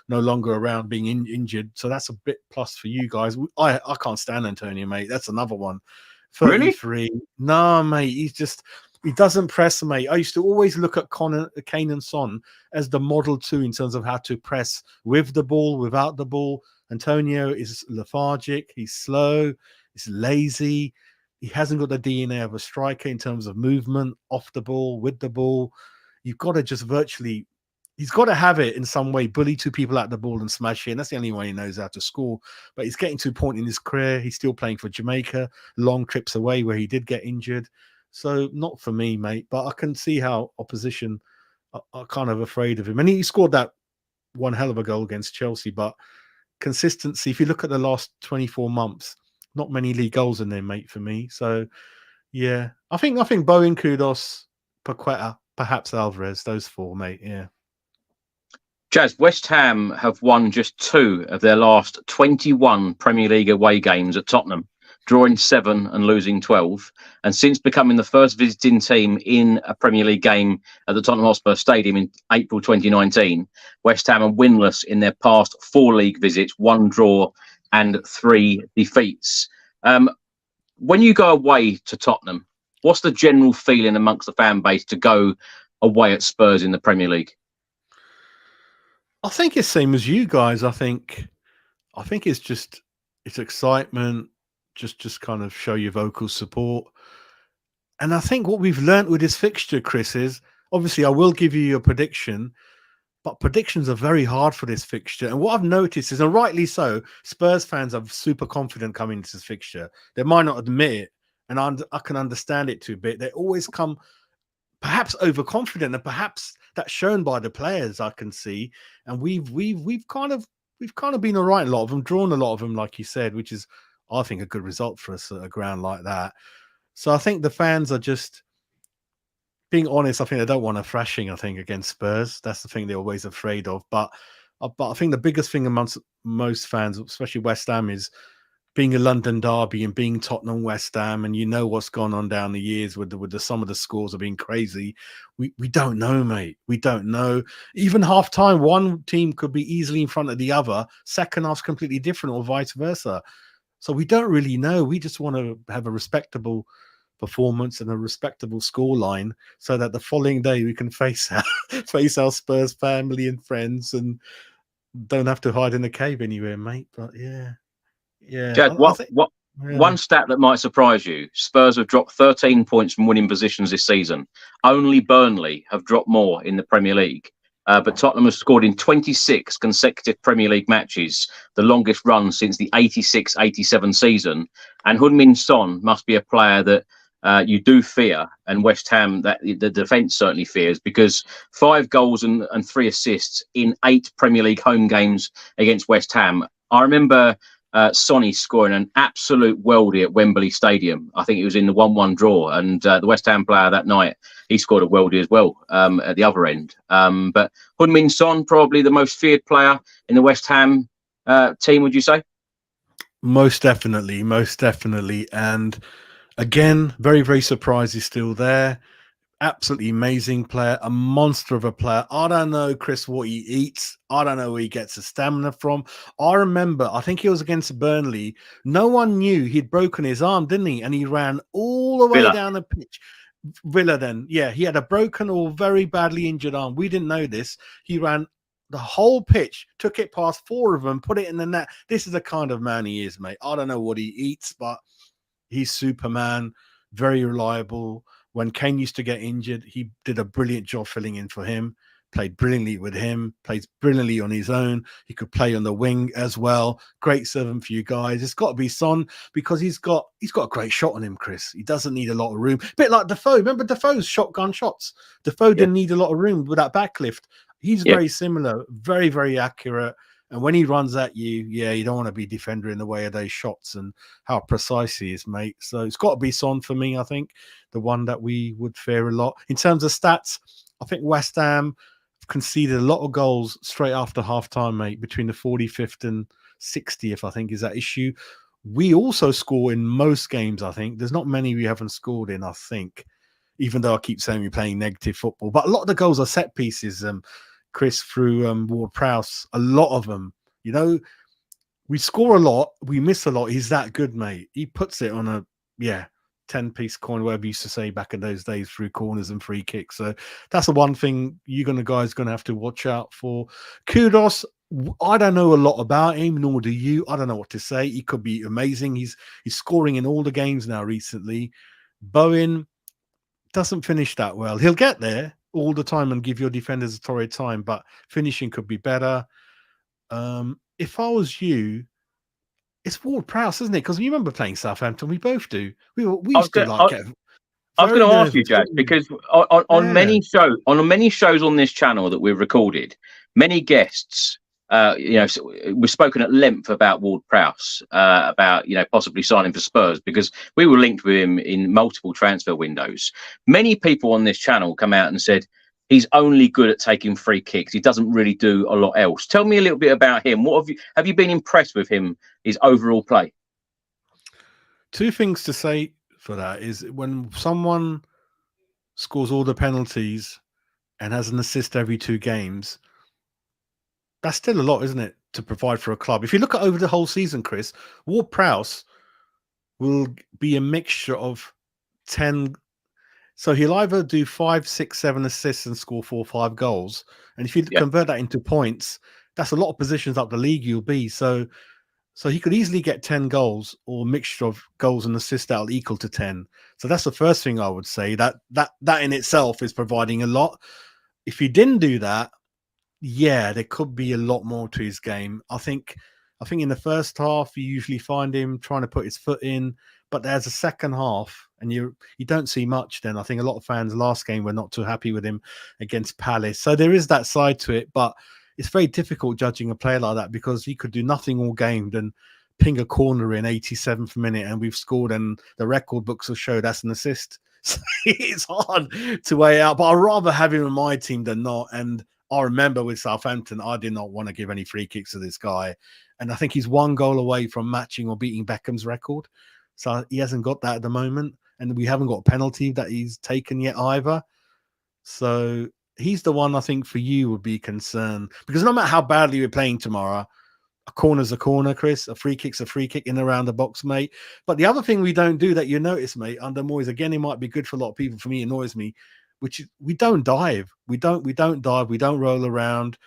longer around being injured. So that's a bit plus for you guys. I can't stand Antonio, mate. That's another one. 33. Really? No, mate. He doesn't press, mate. I used to always look at Kane and Son as the model too in terms of how to press with the ball, without the ball. Antonio is lethargic. He's slow. He's lazy. He hasn't got the DNA of a striker in terms of movement, off the ball, with the ball. You've got to just he's got to have it in some way, bully two people at the ball and smash it. And that's the only way he knows how to score. But he's getting to a point in his career. He's still playing for Jamaica, long trips away where he did get injured. So not for me, mate. But I can see how opposition are kind of afraid of him. And he scored that one hell of a goal against Chelsea. But consistency, if you look at the last 24 months, not many league goals in there, mate, for me. So, yeah. I think Bowen, Kudos, Paqueta, perhaps Alvarez, those four, mate. Yeah. Jazz, West Ham have won just 2 of their last 21 Premier League away games at Tottenham, drawing 7 and losing 12. And since becoming the first visiting team in a Premier League game at the Tottenham Hotspur Stadium in April 2019, West Ham are winless in their past 4 league visits, 1 draw and 3 defeats. When you go away to Tottenham, what's the general feeling amongst the fan base to go away at Spurs in the Premier League? I think it's same as you guys. I think it's excitement, just kind of show your vocal support. And I think what we've learnt with this fixture, Chris, is obviously I will give you your prediction, but predictions are very hard for this fixture. And what I've noticed is, and rightly so, Spurs fans are super confident coming into this fixture. They might not admit it, and I can understand it too a bit. They always come perhaps overconfident, and perhaps that's shown by the players I can see. And we've kind of been all right. A lot of them, drawn a lot of them, like you said, which is, I think, a good result for us at a ground like that. So I think the fans are just being honest. I think they don't want a thrashing, I think, against Spurs. That's the thing they're always afraid of. But I think the biggest thing amongst most fans, especially West Ham, is being a London derby and being Tottenham West Ham, and you know what's gone on down the years with the some of the scores have been crazy. We don't know, mate. We don't know. Even half time, one team could be easily in front of the other. Second half's completely different, or vice versa. So we don't really know. We just want to have a respectable performance and a respectable scoreline, so that the following day we can face our Spurs family and friends and don't have to hide in a cave anywhere, mate. But yeah. Jad, one stat that might surprise you: Spurs have dropped 13 points from winning positions this season. Only Burnley have dropped more in the Premier League. But Tottenham has scored in 26 consecutive Premier League matches, the longest run since the 86-87 season. And Heung-min Son must be a player that you do fear, and West Ham, that the defence certainly fears, because 5 goals and 3 assists in 8 Premier League home games against West Ham. I remember Sonny scoring an absolute worldie at Wembley Stadium. I think it was in the 1-1 draw, and the West Ham player that night, he scored a worldie as well at the other end. But Heung-min Son, probably the most feared player in the West Ham team, would you say? Most definitely. And Again, very, very surprised he's still there. Absolutely amazing player, a monster of a player. I don't know, Chris, what he eats. I don't know where he gets the stamina from. I remember, I think he was against Burnley. No one knew he'd broken his arm, didn't he? And he ran all the way Villa. down the pitch. Villa then, yeah, he had a broken or very badly injured arm. We didn't know this. He ran the whole pitch, took it past 4 of them, put it in the net. This is the kind of man he is, mate. I don't know what he eats, but he's Superman, very reliable. When Kane used to get injured, he did a brilliant job filling in for him, played brilliantly with him, plays brilliantly on his own. He could play on the wing as well. Great servant for you guys. It's got to be Son because he's got a great shot on him, Chris. He doesn't need a lot of room. A bit like Defoe. Remember Defoe's shotgun shots? Defoe didn't need a lot of room with that backlift. He's very similar, very, very accurate. And when he runs at you, you don't want to be defender in the way of those shots and how precise he is, mate. So it's got to be Son for me, I think, the one that we would fear a lot. In terms of stats, I think West Ham conceded a lot of goals straight after half-time, mate, between the 45th and 60th, I think, is that issue. We also score in most games, I think. There's not many we haven't scored in, I think, even though I keep saying we're playing negative football. But a lot of the goals are set pieces, Chris, through Ward-Prowse, a lot of them. You know, we score a lot, we miss a lot. He's that good, mate. He puts it on a 10-piece coin, whatever you used to say back in those days, through corners and free kicks. So that's the one thing you're guys going to have to watch out for. Kudos. I don't know a lot about him, nor do you. I don't know what to say. He could be amazing. He's scoring in all the games now recently. Bowen doesn't finish that well. He'll get there all the time and give your defenders a torrid time, but finishing could be better. If I was you, it's Ward-Prowse, isn't it? Because you remember playing Southampton. We both do. We used to like get. I was going to ask you, Jazz, because on many shows on this channel that we've recorded, many guests, we've spoken at length about Ward-Prowse, about possibly signing for Spurs, because we were linked with him in multiple transfer windows. Many people on this channel come out and said he's only good at taking free kicks. He doesn't really do a lot else. Tell me a little bit about him. What have you been impressed with him? His overall play? Two things to say for that is when someone scores all the penalties and has an assist every 2 games, that's still a lot, isn't it, to provide for a club? If you look at over the whole season, Chris, Ward-Prowse will be a mixture of 10. So he'll either do 5, 6, 7 assists and score 4 or 5 goals. And if you convert that into points, that's a lot of positions up the league you'll be. So he could easily get 10 goals or a mixture of goals and assists that'll equal to 10. So that's the first thing I would say. That in itself is providing a lot. If he didn't do that, there could be a lot more to his game. I think in the first half, you usually find him trying to put his foot in, but there's a second half and you don't see much then. I think a lot of fans last game were not too happy with him against Palace. So there is that side to it, but it's very difficult judging a player like that because he could do nothing all game than ping a corner in 87th minute and we've scored, and the record books will show that's an assist. So it's hard to weigh out, but I'd rather have him in my team than not. And I remember with Southampton, I did not want to give any free kicks to this guy. And I think he's 1 goal away from matching or beating Beckham's record. So he hasn't got that at the moment. And we haven't got a penalty that he's taken yet either. So he's the one I think for you would be concerned. Because no matter how badly we're playing tomorrow, a corner's a corner, Chris. A free kick's a free kick in and around the box, mate. But the other thing we don't do that you notice, mate, under Moyes, again, it might be good for a lot of people. For me, it annoys me, which is we don't dive. We don't dive. We don't roll around.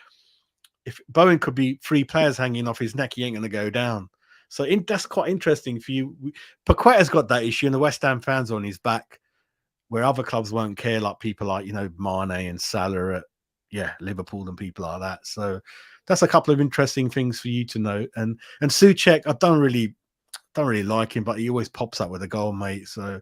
If Bowen could be 3 players hanging off his neck, he ain't going to go down. So that's quite interesting for you. Paqueta's got that issue, and the West Ham fans on his back, where other clubs won't care, like people like, Mane and Salah at Liverpool and people like that. So that's a couple of interesting things for you to know. And Souček, I don't really like him, but he always pops up with a goal, mate. So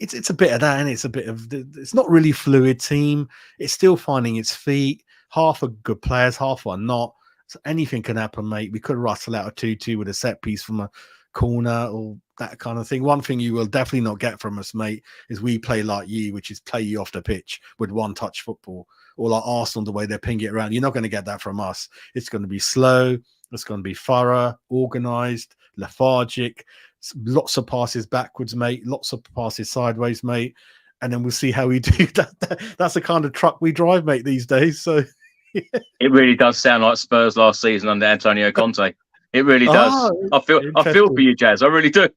it's a bit of that, and it's not really fluid team. It's still finding its feet. Half are good players, half are not. So anything can happen, mate. We could rustle out a 2-2 with a set piece from a corner or that kind of thing. One thing you will definitely not get from us, mate, is we play like you, which is play you off the pitch with one-touch football, or like Arsenal, the way they ping it around. You're not going to get that from us. It's going to be slow. It's going to be thorough, organised, lethargic, lots of passes backwards, mate, lots of passes sideways, mate. And then we'll see how we do. That's the kind of truck we drive, mate, these days. So it really does sound like Spurs last season under Antonio Conte. It really does. I feel for you, Jazz. I really do.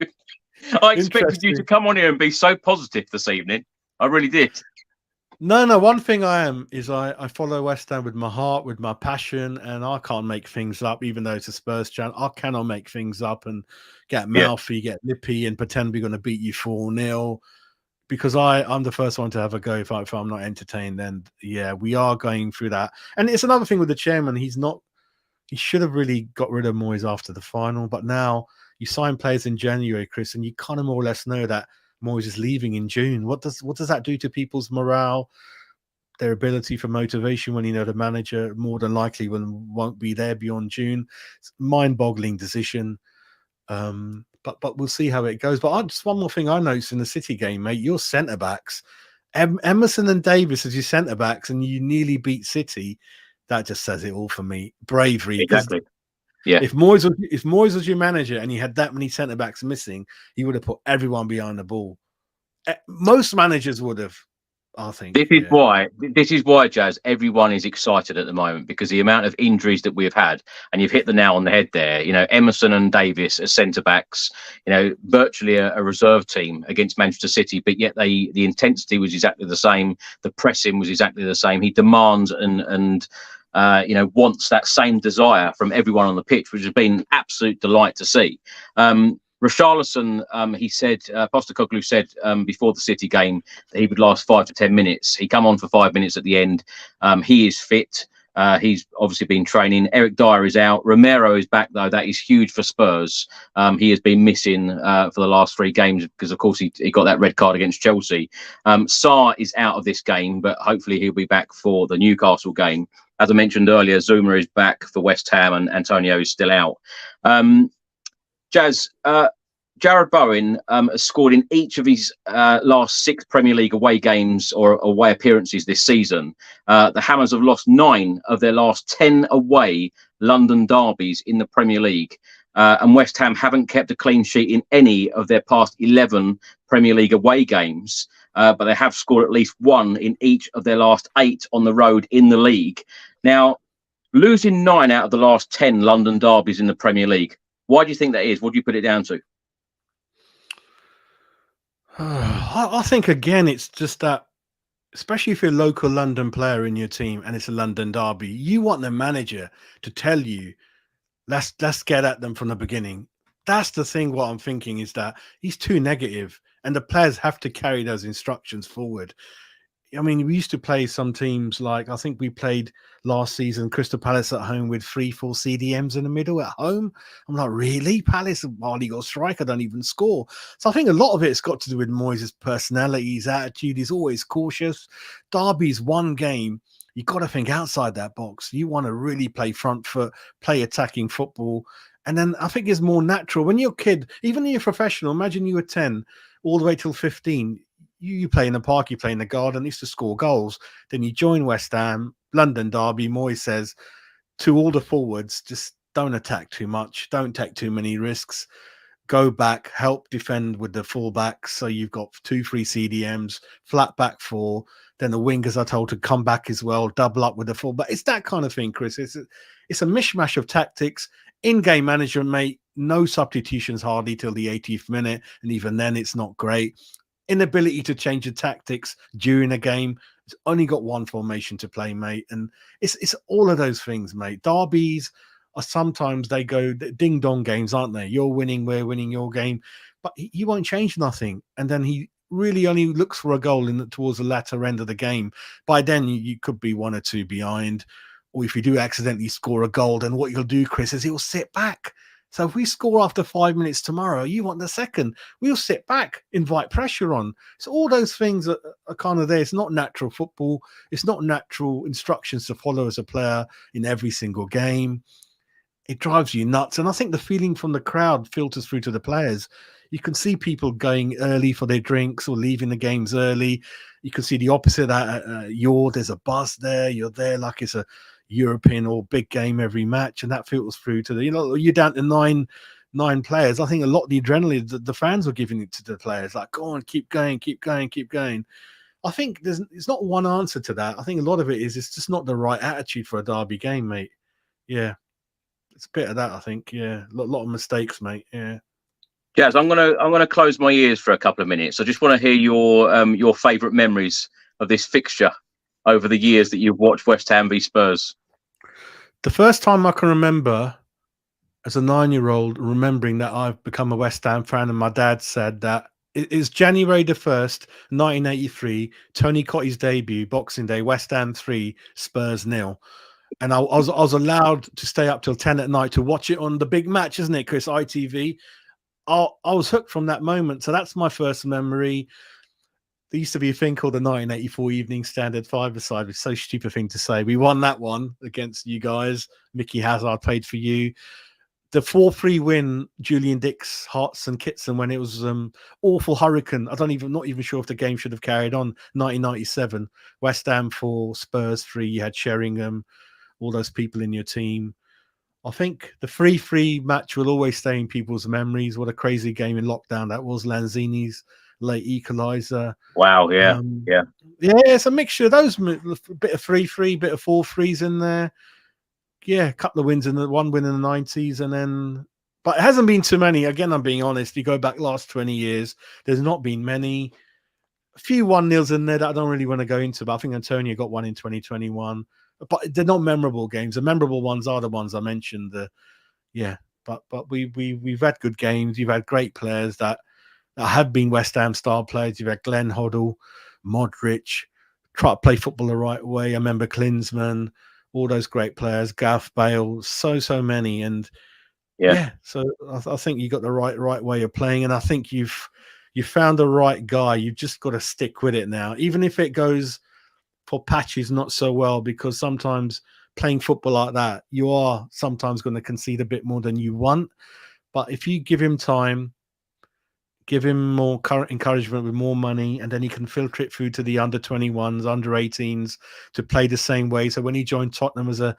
I expected you to come on here and be so positive this evening. I really did. No. One thing I am is I follow West Ham with my heart, with my passion, and I can't make things up, even though it's a Spurs channel. I cannot make things up and get mouthy, get lippy, and pretend we're going to beat you 4-0. Because I'm the first one to have a go if I'm not entertained. Then yeah, we are going through that. And it's another thing with the chairman. He should have really got rid of Moyes after the final, but now you sign players in January, Chris, and you kind of more or less know that Moyes is leaving in June. What does that do to people's morale, their ability for motivation when you know the manager more than likely won't be there beyond June? It's a mind-boggling decision. But we'll see how it goes. But just one more thing I noticed in the City game, mate, your centre-backs, Emerson and Davis as your centre-backs, and you nearly beat City. That just says it all for me. Bravery. Exactly. Yeah. If Moyes was your manager and you had that many centre-backs missing, he would have put everyone behind the ball. Most managers would have, I think. This is why, Jazz, everyone is excited at the moment, because the amount of injuries that we've had, and you've hit the nail on the head there. You know, Emerson and Davis as centre backs, you know, virtually a reserve team against Manchester City, but yet the intensity was exactly the same. The pressing was exactly the same. He demands and wants that same desire from everyone on the pitch, which has been an absolute delight to see. Richarlison, he said, Postecoglou said before the City game that he would last 5 to 10 minutes. He come on for 5 minutes at the end. He is fit. He's obviously been training. Eric Dyer is out. Romero is back, though. That is huge for Spurs. He has been missing for the last 3 games because, of course, he got that red card against Chelsea. Sarr is out of this game, but hopefully he'll be back for the Newcastle game. As I mentioned earlier, Zuma is back for West Ham and Antonio is still out. Jazz, Jarrod Bowen has scored in each of his last 6 Premier League away games or away appearances this season. The Hammers have lost 9 of their last 10 away London derbies in the Premier League. And West Ham haven't kept a clean sheet in any of their past 11 Premier League away games. But they have scored at least 1 in each of their last 8 on the road in the league. Now, losing 9 out of the last 10 London derbies in the Premier League, why do you think that is? What do you put it down to? I think, again, it's just that, especially if you're a local London player in your team and it's a London derby, you want the manager to tell you, let's get at them from the beginning. That's the thing. What I'm thinking is that he's too negative and the players have to carry those instructions forward. I mean, we used to play some teams like, I think we played last season, Crystal Palace at home with 3-4 CDMs in the middle at home. I'm like, really? Palace hardly got a striker, don't even score. So I think a lot of it's got to do with Moyes' personality, his attitude. He's always cautious. Derby's one game. You've got to think outside that box. You want to really play front foot, play attacking football. And then I think it's more natural. When you're a kid, even when you're professional, imagine you were 10 all the way till 15. You play in the park, you play in the garden, used to score goals. Then you join West Ham, London derby. Moyes says to all the forwards, just don't attack too much. Don't take too many risks. Go back, help defend with the fullbacks. So you've got 2-3 CDMs, flat back 4. Then the wingers are told to come back as well, double up with the fullback. It's that kind of thing, Chris. It's a mishmash of tactics. In-game management, mate, no substitutions hardly till the 80th minute. And even then, it's not great. Inability to change the tactics during a game. It's only got one formation to play, mate. And it's all of those things, mate. Derbies are sometimes they go ding-dong games, aren't they? You're winning, we're winning your game. But he won't change nothing. And then he really only looks for a goal towards the latter end of the game. By then, you could be 1 or 2 behind. Or if you do accidentally score a goal, then what you'll do, Chris, is he'll sit back. So if we score after 5 minutes tomorrow, you want the second. We'll sit back, invite pressure on. So all those things are kind of there. It's not natural football. It's not natural instructions to follow as a player in every single game. It drives you nuts. And I think the feeling from the crowd filters through to the players. You can see people going early for their drinks or leaving the games early. You can see the opposite. There's a buzz there. You're there like it's a European or big game every match, and that filters through to you're down to nine players. I think a lot of the adrenaline the fans were giving it to the players, like, go on, keep going, keep going, keep going. I think it's not one answer to that. I think a lot of it is it's just not the right attitude for a derby game, mate. Yeah, it's a bit of that, I think. Yeah, a lot of mistakes, mate. Yeah. Jazz, I'm gonna close my ears for a couple of minutes. I just want to hear your favourite memories of this fixture over the years that you've watched West Ham v Spurs. The first time I can remember as a 9-year-old remembering that I've become a West Ham fan, and my dad said that it's January the 1st, 1983, Tony Cotty's debut, Boxing Day, West Ham 3, Spurs 0. And I was allowed to stay up till 10 at night to watch it on the big match, isn't it, Chris? ITV. I was hooked from that moment. So that's my first memory. There used to be a thing called the 1984 Evening Standard 5-a-side. It's so stupid thing to say. We won that one against you guys. Mickey Hazard played for you. The 4-3 win, Julian Dix, Hearts and Kitson, when it was awful hurricane. Not even sure if the game should have carried on. 1997, West Ham 4, Spurs 3. You had Sheringham, all those people in your team. I think the 3-3 match will always stay in people's memories. What a crazy game in lockdown that was. Lanzini's late equaliser. Wow, yeah, yeah. It's a mixture of those. A bit of 3-3, bit of 4-3s in there. Yeah, a couple of wins one win in the 90s, and then, but it hasn't been too many. Again, I'm being honest. You go back last 20 years, there's not been many. A few 1-0s in there that I don't really want to go into, but I think Antonio got one in 2021. But they're not memorable games. The memorable ones are the ones I mentioned. But we've had good games. You've had great players that have been West Ham star players. You've had Glenn Hoddle, Modric, try to play football the right way. I remember Klinsmann, all those great players, Gareth Bale, so many. And so I think you got the right way of playing, and I think you've found the right guy. You've just got to stick with it now, even if it goes for patches not so well, because sometimes playing football like that, you are sometimes going to concede a bit more than you want. But if you give him time, give him more current encouragement with more money, and then he can filter it through to the under 21s, under 18s to play the same way. So when he joined Tottenham as a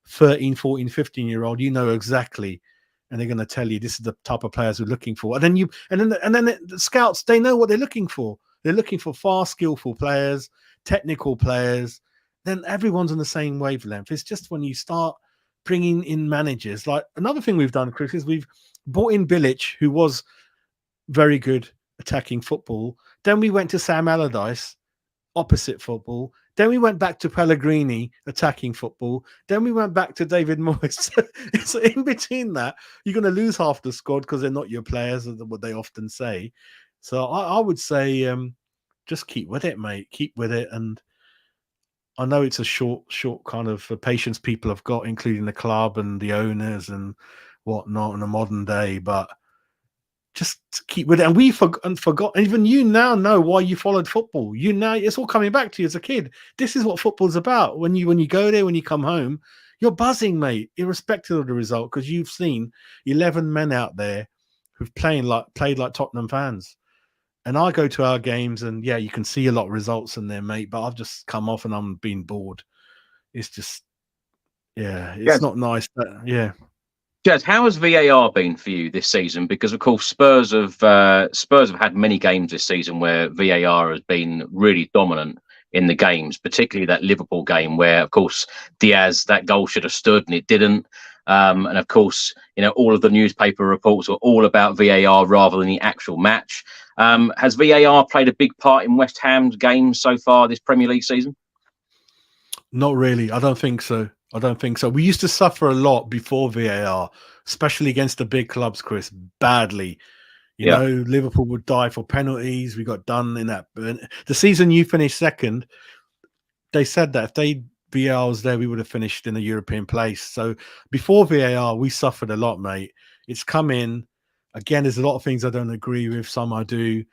13, 14, 15-year-old, you know exactly, and they're going to tell you this is the type of players we're looking for. And then the scouts, they know what they're looking for. They're looking for far skillful players, technical players. Then everyone's on the same wavelength. It's just when you start bringing in managers, like another thing we've done, Chris, is we've brought in Bilic, who was very good attacking football. Then we went to Sam Allardyce, opposite football. Then we went back to Pellegrini, attacking football. Then we went back to David Moyes. So in between that, you're going to lose half the squad because they're not your players, what they often say. So I would say just keep with it, mate. Keep with it. And I know it's a short kind of patience people have got, including the club and the owners and whatnot in the modern day, but just keep with it. And we forgot. And even you now know why you followed football. You now, it's all coming back to you as a kid. This is what football's about. When you go there, when you come home, you're buzzing, mate, irrespective of the result, because you've seen 11 men out there who've played like Tottenham fans. And I go to our games, and yeah, you can see a lot of results in there, mate. But I've just come off and I'm being bored. It's just, it's not nice. But yeah. Jazz, how has VAR been for you this season? Because of course Spurs have had many games this season where VAR has been really dominant in the games, particularly that Liverpool game where, of course, Diaz, that goal should have stood and it didn't. And of course, all of the newspaper reports were all about VAR rather than the actual match. Has VAR played a big part in West Ham's games so far this Premier League season? Not really. I don't think so. We used to suffer a lot before VAR, especially against the big clubs, Chris, badly. You know, Liverpool would die for penalties. We got done in that. The season you finished second, they said that if VAR was there, we would have finished in a European place. So before VAR, we suffered a lot, mate. It's come in. Again, there's a lot of things I don't agree with. Some I do.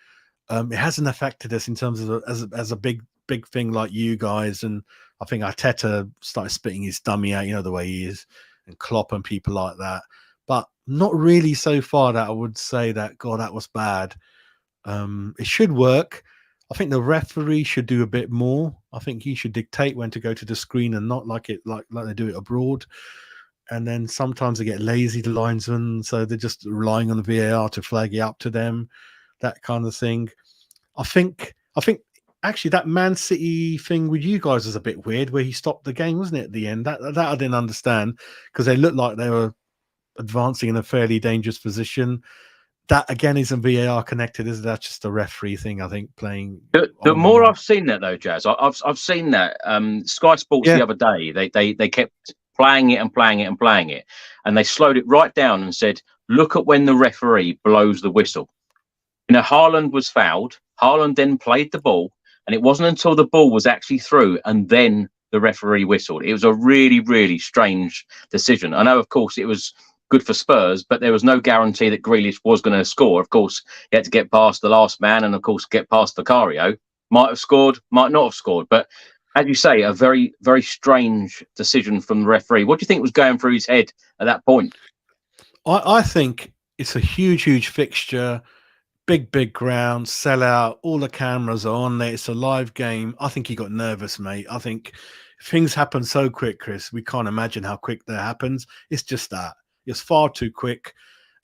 It hasn't affected us in terms of as a big thing like you guys. And I think Arteta started spitting his dummy out, the way he is, and Klopp and people like that. But not really so far that I would say that, God, that was bad. It should work. I think the referee should do a bit more. I think he should dictate when to go to the screen and not like they do it abroad. And then sometimes they get lazy, the linesmen, so they're just relying on the VAR to flag it up to them, that kind of thing. I think actually that Man City thing with you guys was a bit weird, where he stopped the game, wasn't it, at the end? That I didn't understand, because they looked like they were advancing in a fairly dangerous position. That again isn't VAR connected, is that just a referee thing? I think playing. The more I've seen that though, Jazz, I've seen that Sky Sports the other day. They kept playing it and playing it and playing it, and they slowed it right down and said, "Look at when the referee blows the whistle." You know, Haaland was fouled. Haaland then played the ball, and it wasn't until the ball was actually through and then the referee whistled. It was a really, really strange decision. I know, of course, it was good for Spurs, but there was no guarantee that Grealish was going to score. Of course, he had to get past the last man and, of course, get past Vicario. Might have scored, might not have scored. But as you say, a very, very strange decision from the referee. What do you think was going through his head at that point? I think it's a huge, huge fixture. Big ground, sell out, all the cameras are on there. It's a live game. I think he got nervous, mate. I think things happen so quick, Chris. We can't imagine how quick that happens. It's just that. It's far too quick.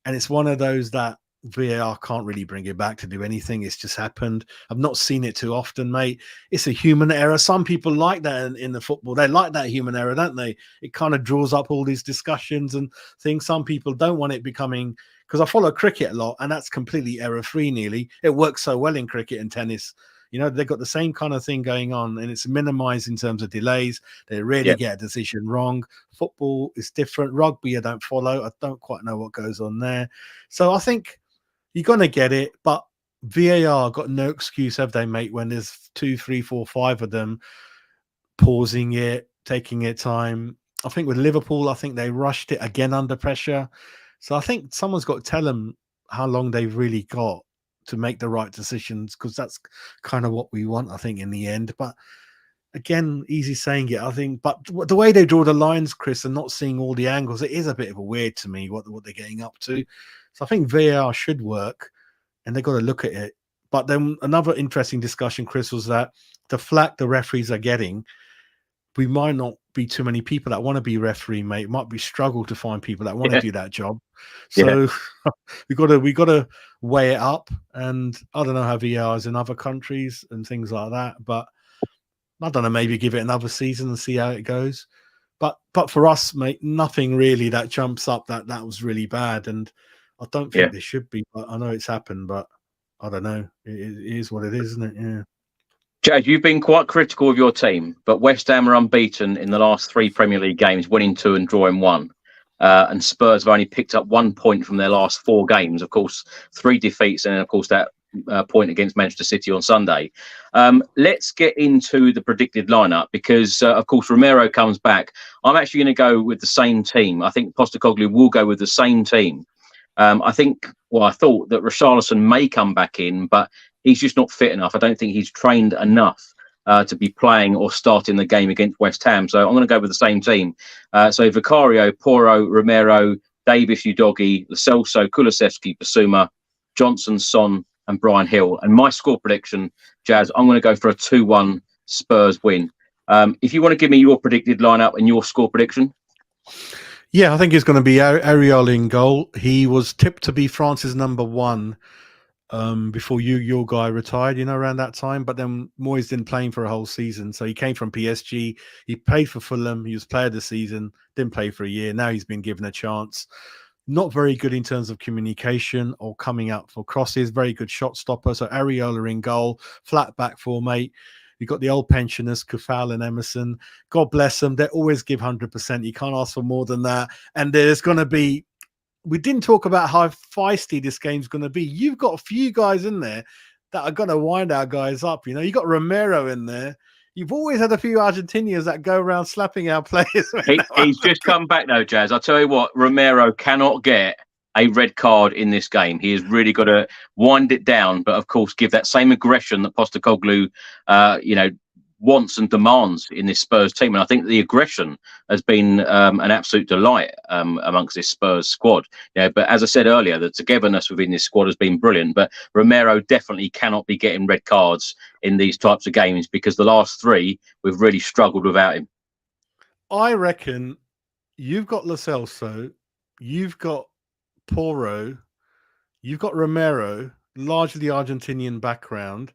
And it's one of those that VAR can't really bring it back to do anything. It's just happened. I've not seen it too often, mate. It's a human error. Some people like that in the football. They like that human error, don't they? It kind of draws up all these discussions and things. Some people don't want it becoming, because I follow cricket a lot, and that's completely error-free nearly. It works so well in cricket and tennis. You know, they've got the same kind of thing going on, and it's minimized in terms of delays. They rarely get a decision wrong. Football is different. Rugby, I don't follow. I don't quite know what goes on there. So I think you're going to get it, but VAR got no excuse, have they, mate, when there's 2, 3, 4, 5 of them pausing it, taking it time. I think with Liverpool, I think they rushed it again under pressure. So I think someone's got to tell them how long they've really got to make the right decisions, because that's kind of what we want, I think, in the end. But again, easy saying it, I think. But the way they draw the lines, Chris, and not seeing all the angles, it is a bit of a weird to me what they're getting up to. So I think VAR should work, and they've got to look at it. But then another interesting discussion, Chris, was that the flack the referees are getting, we might not be too many people that want to be referee, mate. It might be struggle to find people that want to do that job. So we got to weigh it up. And I don't know how VAR is in other countries and things like that, but I don't know, maybe give it another season and see how it goes. But for us, mate, nothing really that jumps up that was really bad. And I don't think there should be. But I know it's happened, but I don't know. It is what it is, isn't it? Yeah. Jazz, you've been quite critical of your team, but West Ham are unbeaten in the last 3 Premier League games, winning 2 and drawing 1. And Spurs have only picked up 1 point from their last 4 games. Of course, 3 defeats, and then, of course, that point against Manchester City on Sunday. Let's get into the predicted lineup because, of course, Romero comes back. I'm actually going to go with the same team. I think Postecoglou will go with the same team. I thought that Richarlison may come back in, but he's just not fit enough. I don't think he's trained enough to be playing or starting the game against West Ham. So I'm going to go with the same team. So Vicario, Porro, Romero, Davis, Udogie, Lo Celso, Kulusevski, Basuma, Johnson, Son, and Brian Hill. And my score prediction, Jazz, I'm going to go for a 2-1 Spurs win. If you want to give me your predicted lineup and your score prediction. Yeah, I think it's going to be Ariel in goal. He was tipped to be France's number 1 before your guy retired, around that time. But then Moyes didn't play him for a whole season. So he came from PSG. He played for Fulham. He was player of the season. Didn't play for a year. Now he's been given a chance. Not very good in terms of communication or coming out for crosses. Very good shot stopper. So Areola in goal. Flat back 4, mate. You've got the old pensioners, Kufal and Emerson. God bless them. They always give 100%. You can't ask for more than that. And there's going to be... We didn't talk about how feisty this game's going to be. You've got a few guys in there that are going to wind our guys up. You've got Romero in there. You've always had a few Argentinians that go around slapping our players. He's just come back now, Jazz. I'll tell you what, Romero cannot get a red card in this game. He has really got to wind it down, but of course give that same aggression that Postecoglou, wants and demands in this Spurs team. And I think the aggression has been an absolute delight amongst this Spurs squad. Yeah, but as I said earlier, the togetherness within this squad has been brilliant. But Romero definitely cannot be getting red cards in these types of games, because the last three we've really struggled without him. I reckon you've got Lo Celso, you've got Porro, you've got Romero, largely Argentinian background.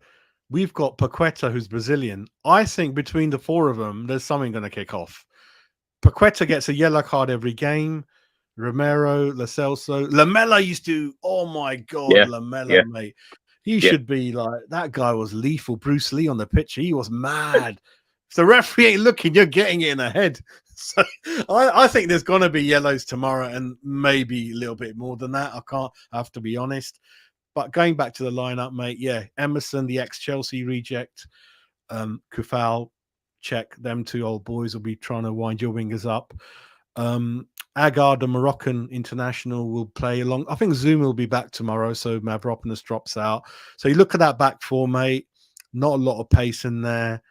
We've got Paqueta, who's Brazilian. I think between the four of them, there's something going to kick off. Paqueta gets a yellow card every game. Romero, Lo Celso. Lamela used to, oh my God, Lamela, mate. He should be like, that guy was lethal. Bruce Lee on the pitch. He was mad. If the referee ain't looking, you're getting it in the head. So I think there's going to be yellows tomorrow, and maybe a little bit more than that. I have to be honest. But going back to the lineup, mate, yeah, Emerson, the ex-Chelsea reject, Kufal, check, them two old boys will be trying to wind your wingers up. Agar, the Moroccan international, will play along. I think Zoom will be back tomorrow, so Mavropanos drops out. So you look at that back four, mate, not a lot of pace in there,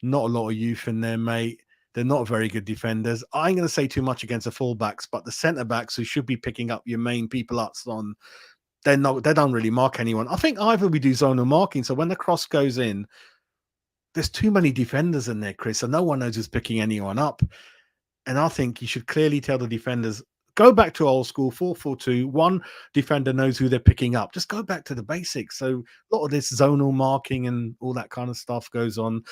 not a lot of youth in there, mate. They're not very good defenders. I ain't going to say too much against the fullbacks, but the centre-backs who should be picking up your main people up on, they don't really mark anyone. I think either we do zonal marking, so when the cross goes in, there's too many defenders in there, Chris, so no one knows who's picking anyone up. And I think you should clearly tell the defenders, go back to old school 4-4-2. One defender knows who they're picking up. Just go back to the basics. So a lot of this zonal marking and all that kind of stuff goes on.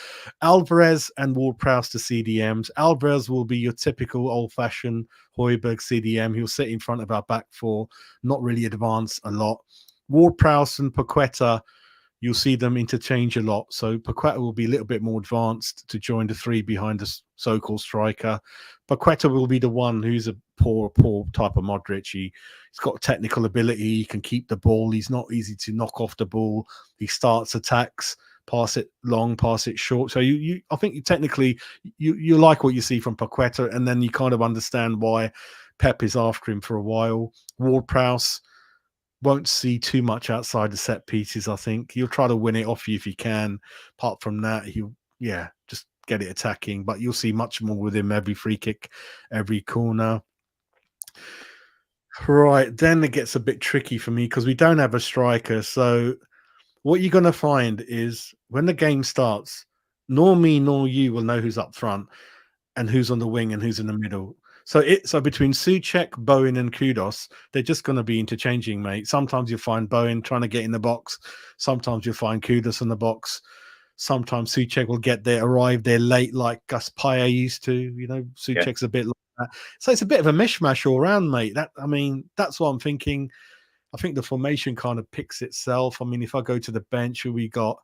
Alvarez and Ward-Prowse to CDMs. Alvarez will be your typical old-fashioned Højbjerg CDM. He'll sit in front of our back four, not really advance a lot. Ward-Prowse and Paqueta, you'll see them interchange a lot. So Paqueta will be a little bit more advanced to join the three behind the so-called striker. Paqueta will be the one who's a poor type of Modric. He's got technical ability. He can keep the ball. He's not easy to knock off the ball. He starts attacks, pass it long, pass it short. So I think technically you like what you see from Paqueta, and then you kind of understand why Pep is after him for a while. Ward-Prowse won't see too much outside the set pieces, I think. He'll try to win it off you if he can. Apart from that, he'll, just get it attacking. But you'll see much more with him every free kick, every corner. Right, then it gets a bit tricky for me because we don't have a striker. So what you're going to find is when the game starts, nor me nor you will know who's up front and who's on the wing and who's in the middle. So between Souček, Bowen, and Kudos, they're just going to be interchanging, mate. Sometimes you'll find Bowen trying to get in the box. Sometimes you'll find Kudos in the box. Sometimes Souček will arrive there late, like Gus Payet used to. You know, Souček's a bit like that. So it's a bit of a mishmash all around, mate. That's what I'm thinking. I think the formation kind of picks itself. I mean, if I go to the bench, who we got?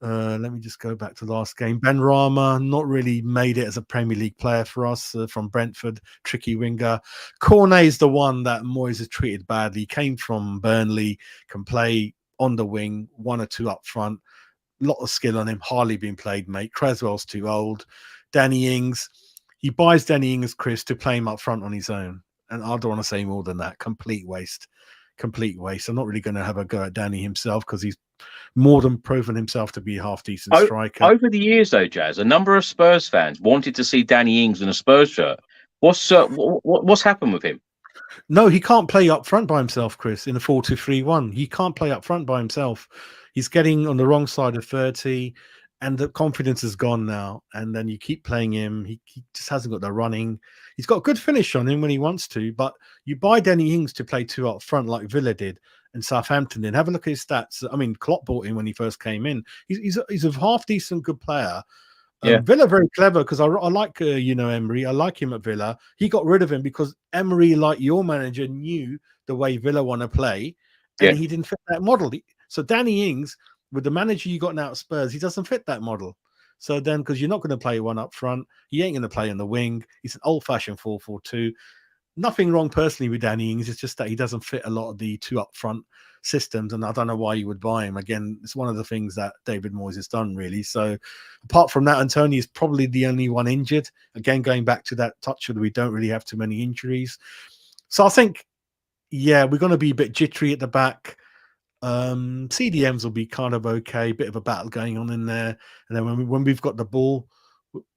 Let me just go back to the last game. Ben Rama, not really made it as a Premier League player for us, from Brentford, tricky winger. Cornet is the one that Moyes has treated badly. Came from Burnley, can play on the wing, one or two up front. Lot of skill on him, hardly been played, mate. Creswell's too old. Danny Ings, he buys Danny Ings, Chris, to play him up front on his own. And I don't want to say more than that. Complete waste. I'm not really going to have a go at Danny himself because he's more than proven himself to be a half-decent striker. Over the years, though, Jazz, a number of Spurs fans wanted to see Danny Ings in a Spurs shirt. What's happened with him? No, he can't play up front by himself, Chris, in a 4-2-3-1. He can't play up front by himself. He's getting on the wrong side of 30, and the confidence is gone now. And then you keep playing him. He just hasn't got the running. He's got a good finish on him when he wants to, but you buy Danny Ings to play two up front like Villa did and Southampton did. Have a look at his stats. I mean, Klopp bought him when he first came in. He's a half-decent good player. Villa very clever because I like Emery. I like him at Villa. He got rid of him because Emery, like your manager, knew the way Villa want to play, and he didn't fit that model. So Danny Ings, with the manager you got now at Spurs, he doesn't fit that model. So then, because you're not going to play one up front, he ain't going to play in the wing. He's an old-fashioned 4-4-2. Nothing wrong personally with Danny Ings. It's just that he doesn't fit a lot of the two up front systems, and I don't know why you would buy him. Again, it's one of the things that David Moyes has done, really. So apart from that, Antonio is probably the only one injured. Again, going back to that touch that we don't really have too many injuries. So I think, we're going to be a bit jittery at the back. CDMs will be kind of okay, bit of a battle going on in there. And then when we've got the ball,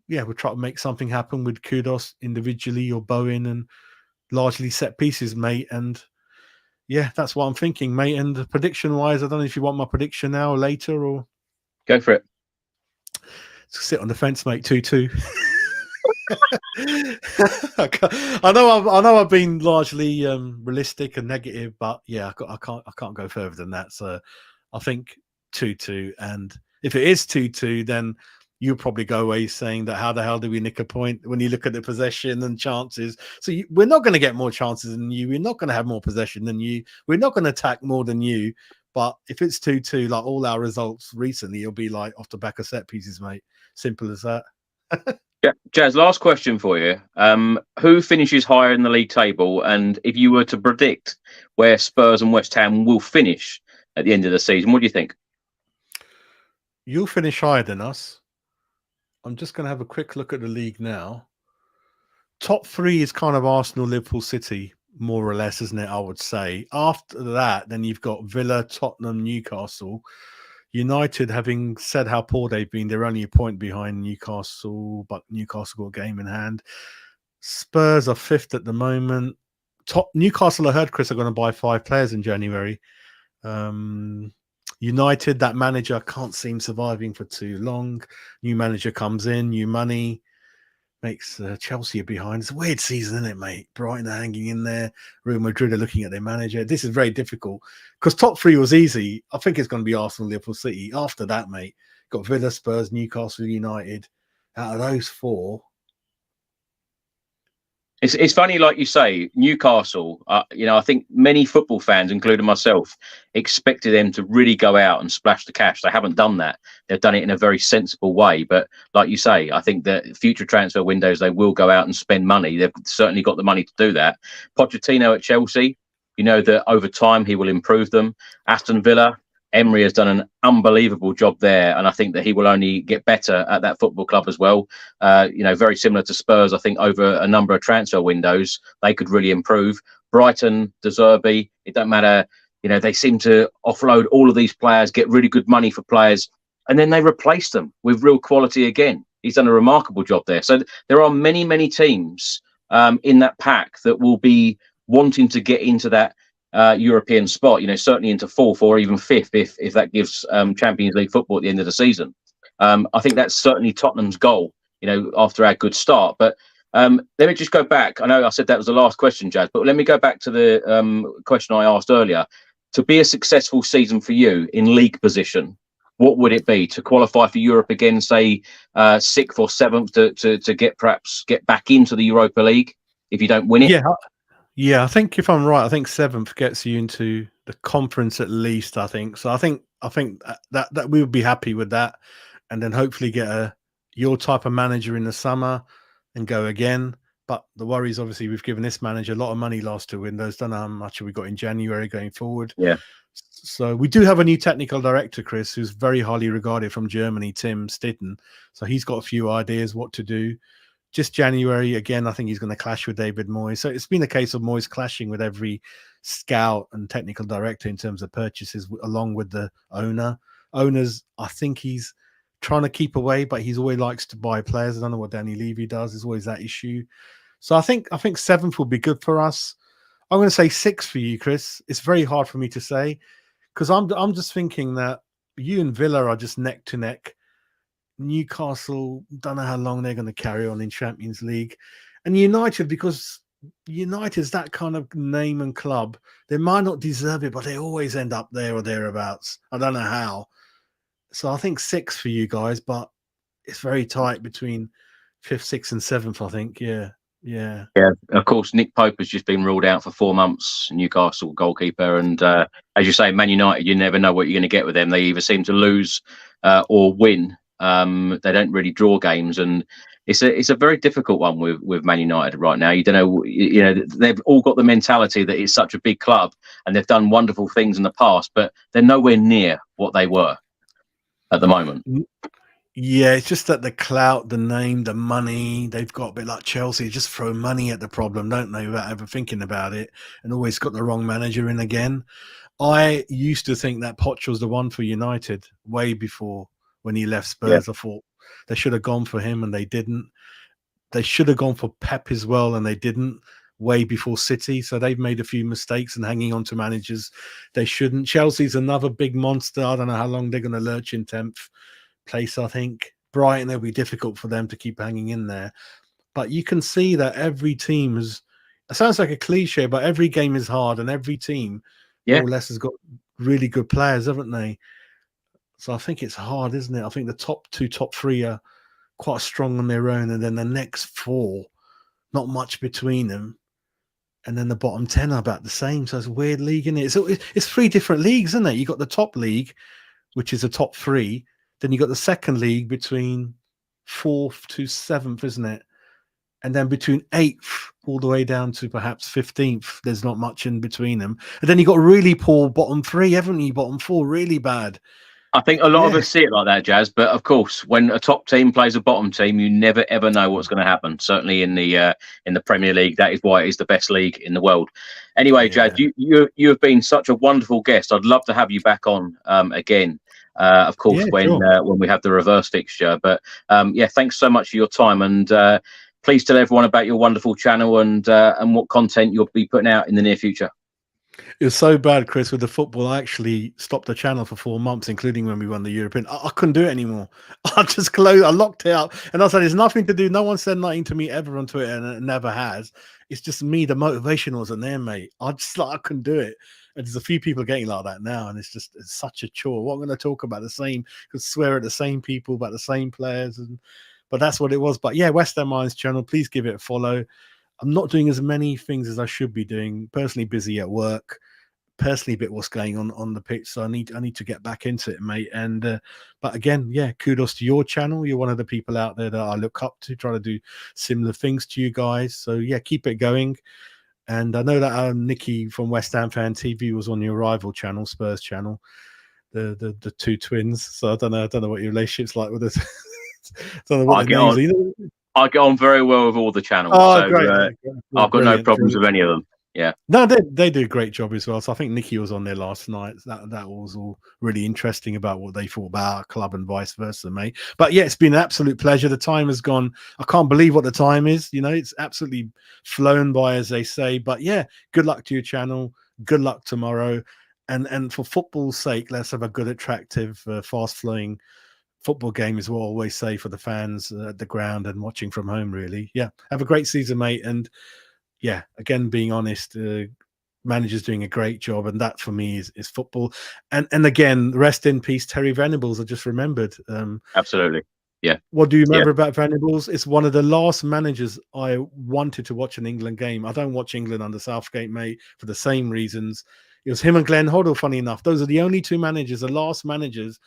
we'll try to make something happen with Kudos individually or Bowen and largely set pieces, mate. And that's what I'm thinking, mate. And prediction-wise, I don't know if you want my prediction now or later, or go for it. Sit on the fence, mate. 2-2. I know I've been largely realistic and negative, but I can't go further than that. So I think 2-2. And if it is 2-2, then you'll probably go away saying that how the hell do we nick a point when you look at the possession and chances? So we're not going to get more chances than you. We're not going to have more possession than you. We're not going to attack more than you. But if it's 2-2, like all our results recently, it'll be like off the back of set pieces, mate. Simple as that. Yeah, Jazz, last question for you. Who finishes higher in the league table? And if you were to predict where Spurs and West Ham will finish at the end of the season, what do you think? You'll finish higher than us. I'm just going to have a quick look at the league now. Top 3 is kind of Arsenal, Liverpool, City, more or less, isn't it? I would say. After that, then you've got Villa, Tottenham, Newcastle. United, having said how poor they've been, they're only a point behind Newcastle, but Newcastle got a game in hand. Spurs are 5th at the moment. Newcastle, I heard, Chris, are going to buy 5 players in January. United, that manager can't seem surviving for too long. New manager comes in, new money. Makes Chelsea behind. It's a weird season, isn't it, mate? Brighton are hanging in there. Real Madrid are looking at their manager. This is very difficult because top 3 was easy. I think it's going to be Arsenal, Liverpool, City. After that, mate, got Villa, Spurs, Newcastle, United. Out of those 4, It's funny, like you say, Newcastle. I think many football fans, including myself, expected them to really go out and splash the cash. They haven't done that. They've done it in a very sensible way. But like you say, I think that future transfer windows, they will go out and spend money. They've certainly got the money to do that. Pochettino at Chelsea, you know that over time he will improve them. Aston Villa, Emery has done an unbelievable job there, and I think that he will only get better at that football club as well. Very similar to Spurs. I think over a number of transfer windows, they could really improve. Brighton, De Zerbi, it don't matter. They seem to offload all of these players, get really good money for players, and then they replace them with real quality again. He's done a remarkable job there. So there are many, many teams in that pack that will be wanting to get into that European spot, certainly into 4th or even 5th if that gives Champions League football at the end of the season. I think that's certainly Tottenham's goal, after our good start. But let me just go back. I know I said that was the last question, Jazz, but let me go back to the question I asked earlier. To be a successful season for you in league position, what would it be to qualify for Europe again, say 6th or 7th to get back into the Europa League if you don't win it? Yeah, I think if I'm right, I think 7th gets you into the conference at least. I think so. I think that we would be happy with that, and then hopefully get your type of manager in the summer and go again. But the worry is obviously we've given this manager a lot of money last 2 windows. Don't know how much we got in January going forward. Yeah. So we do have a new technical director, Chris, who's very highly regarded from Germany, Tim Stitten. So he's got a few ideas what to do. Just January, again, I think he's going to clash with David Moyes. So it's been a case of Moyes clashing with every scout and technical director in terms of purchases, along with the owners. I think he's trying to keep away, but he always likes to buy players. I don't know what Danny Levy does. There's always that issue. So I think 7th will be good for us. I'm going to say 6th for you, Chris. It's very hard for me to say because I'm just thinking that you and Villa are just neck to neck. Newcastle, don't know how long they're going to carry on in Champions League. And United, because United's that kind of name and club, they might not deserve it, but they always end up there or thereabouts. I don't know how. So I think 6th for you guys, but it's very tight between 5th, 6th, and 7th, I think. Yeah. Of course, Nick Pope has just been ruled out for 4 months, Newcastle goalkeeper. And as you say, Man United, you never know what you're going to get with them. They either seem to lose or win. They don't really draw games, and it's a very difficult one with Man United right now. You don't know, they've all got the mentality that it's such a big club, and they've done wonderful things in the past, but they're nowhere near what they were at the moment. Yeah, it's just that the clout, the name, the money, they've got a bit like Chelsea, just throw money at the problem, don't they, without ever thinking about it, and always got the wrong manager in again. I used to think that Poch was the one for United way before when he left Spurs. I thought they should have gone for him and they didn't. They should have gone for Pep as well and they didn't, way before City. So they've made a few mistakes and hanging on to managers they shouldn't. Chelsea's another big monster. I don't know how long they're going to lurch in 10th place, I think. Brighton, it'll be difficult for them to keep hanging in there. But you can see that every team is, it sounds like a cliche, but every game is hard and every team more or less has got really good players, haven't they? So I think it's hard, isn't it? I think the top three are quite strong on their own, and then the next four, not much between them, and then the bottom 10 are about the same. So it's a weird league, isn't it? So it's three different leagues, isn't it? You got the top league, which is the top three. Then you got the second league between 4th to 7th, isn't it? And then between 8th all the way down to perhaps 15th, there's not much in between them. And then you got really poor bottom three, haven't you? Bottom four, really bad. I think a lot of us see it like that, Jazz. But of course, when a top team plays a bottom team, you never ever know what's going to happen. Certainly in the Premier League, that is why it is the best league in the world. Anyway, Jazz, you have been such a wonderful guest. I'd love to have you back on again. Of course, when we have the reverse fixture. But thanks so much for your time, and please tell everyone about your wonderful channel and what content you'll be putting out in the near future. It was so bad, Chris, with the football. I actually stopped the channel for 4 months, including when we won the European. I couldn't do it anymore. I just closed. I locked it up, and I said, "There's nothing to do." No one said nothing to me ever on Twitter, and it never has. It's just me. The motivation wasn't there, mate. I couldn't do it. And there's a few people getting like that now, and it's such a chore. What I'm going to talk about the same, could swear at the same people about the same players, but that's what it was. But yeah, West Ham Minds channel, please give it a follow. I'm not doing as many things as I should be doing. Personally busy at work. Personally a bit what's going on the pitch, so I need to get back into it, mate. And but again, kudos to your channel. You're one of the people out there that I look up to, try to do similar things to you guys. So keep it going. And I know that Nikki from West Ham Fan TV was on your rival channel, Spurs channel, the two twins. So I don't know what your relationship's like with us. Don't know what I get on very well with all the channels. Oh, so, great. I've got no problems with any of them. Yeah. No, they do a great job as well. So I think Nikki was on there last night. That was all really interesting about what they thought about our club and vice versa, mate. But it's been an absolute pleasure. The time has gone. I can't believe what the time is. It's absolutely flown by, as they say. But good luck to your channel. Good luck tomorrow. And for football's sake, let's have a good, attractive, fast-flowing football game is what I always say for the fans at the ground and watching from home, really. Have a great season, mate. And again, being honest, manager's doing a great job, and that for me is football. And again, rest in peace, Terry Venables. I just remembered. Absolutely. Yeah. What do you remember about Venables? It's one of the last managers I wanted to watch an England game. I don't watch England under Southgate, mate, for the same reasons. It was him and Glenn Hoddle, funny enough. Those are the only two managers, the last managers.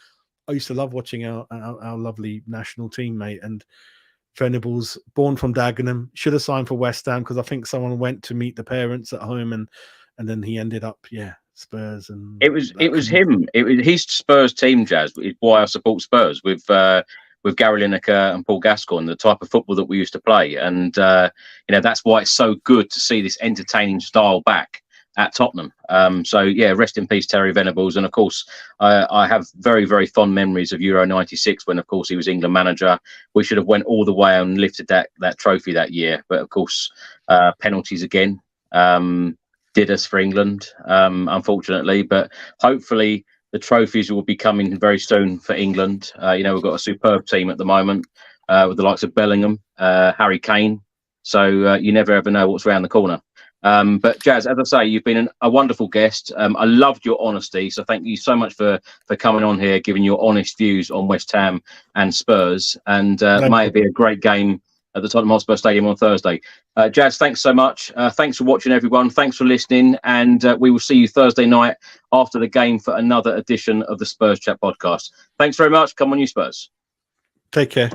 I used to love watching our lovely national team, mate. And Venables, born from Dagenham, should have signed for West Ham because I think someone went to meet the parents at home, and then he ended up, Spurs. And it was him. It was his Spurs team, Jazz. Is why I support Spurs with Gary Lineker and Paul Gascoigne, the type of football that we used to play, and that's why it's so good to see this entertaining style back at Tottenham. Rest in peace, Terry Venables. And of course, I have very, very fond memories of Euro 96 when, of course, he was England manager. We should have went all the way and lifted that trophy that year. But of course, penalties again did us for England, unfortunately. But hopefully the trophies will be coming very soon for England. We've got a superb team at the moment with the likes of Bellingham, Harry Kane. So you never ever know what's around the corner. But Jazz, as I say, you've been a wonderful guest. I loved your honesty, so thank you so much for coming on here, giving your honest views on West Ham and Spurs. And may it be a great game at the Tottenham Hotspur Stadium on Thursday. Jazz, thanks so much. Thanks for watching, everyone. Thanks for listening, and we will see you Thursday night after the game for another edition of the Spurs Chat Podcast. Thanks very much. Come on, you Spurs. Take care.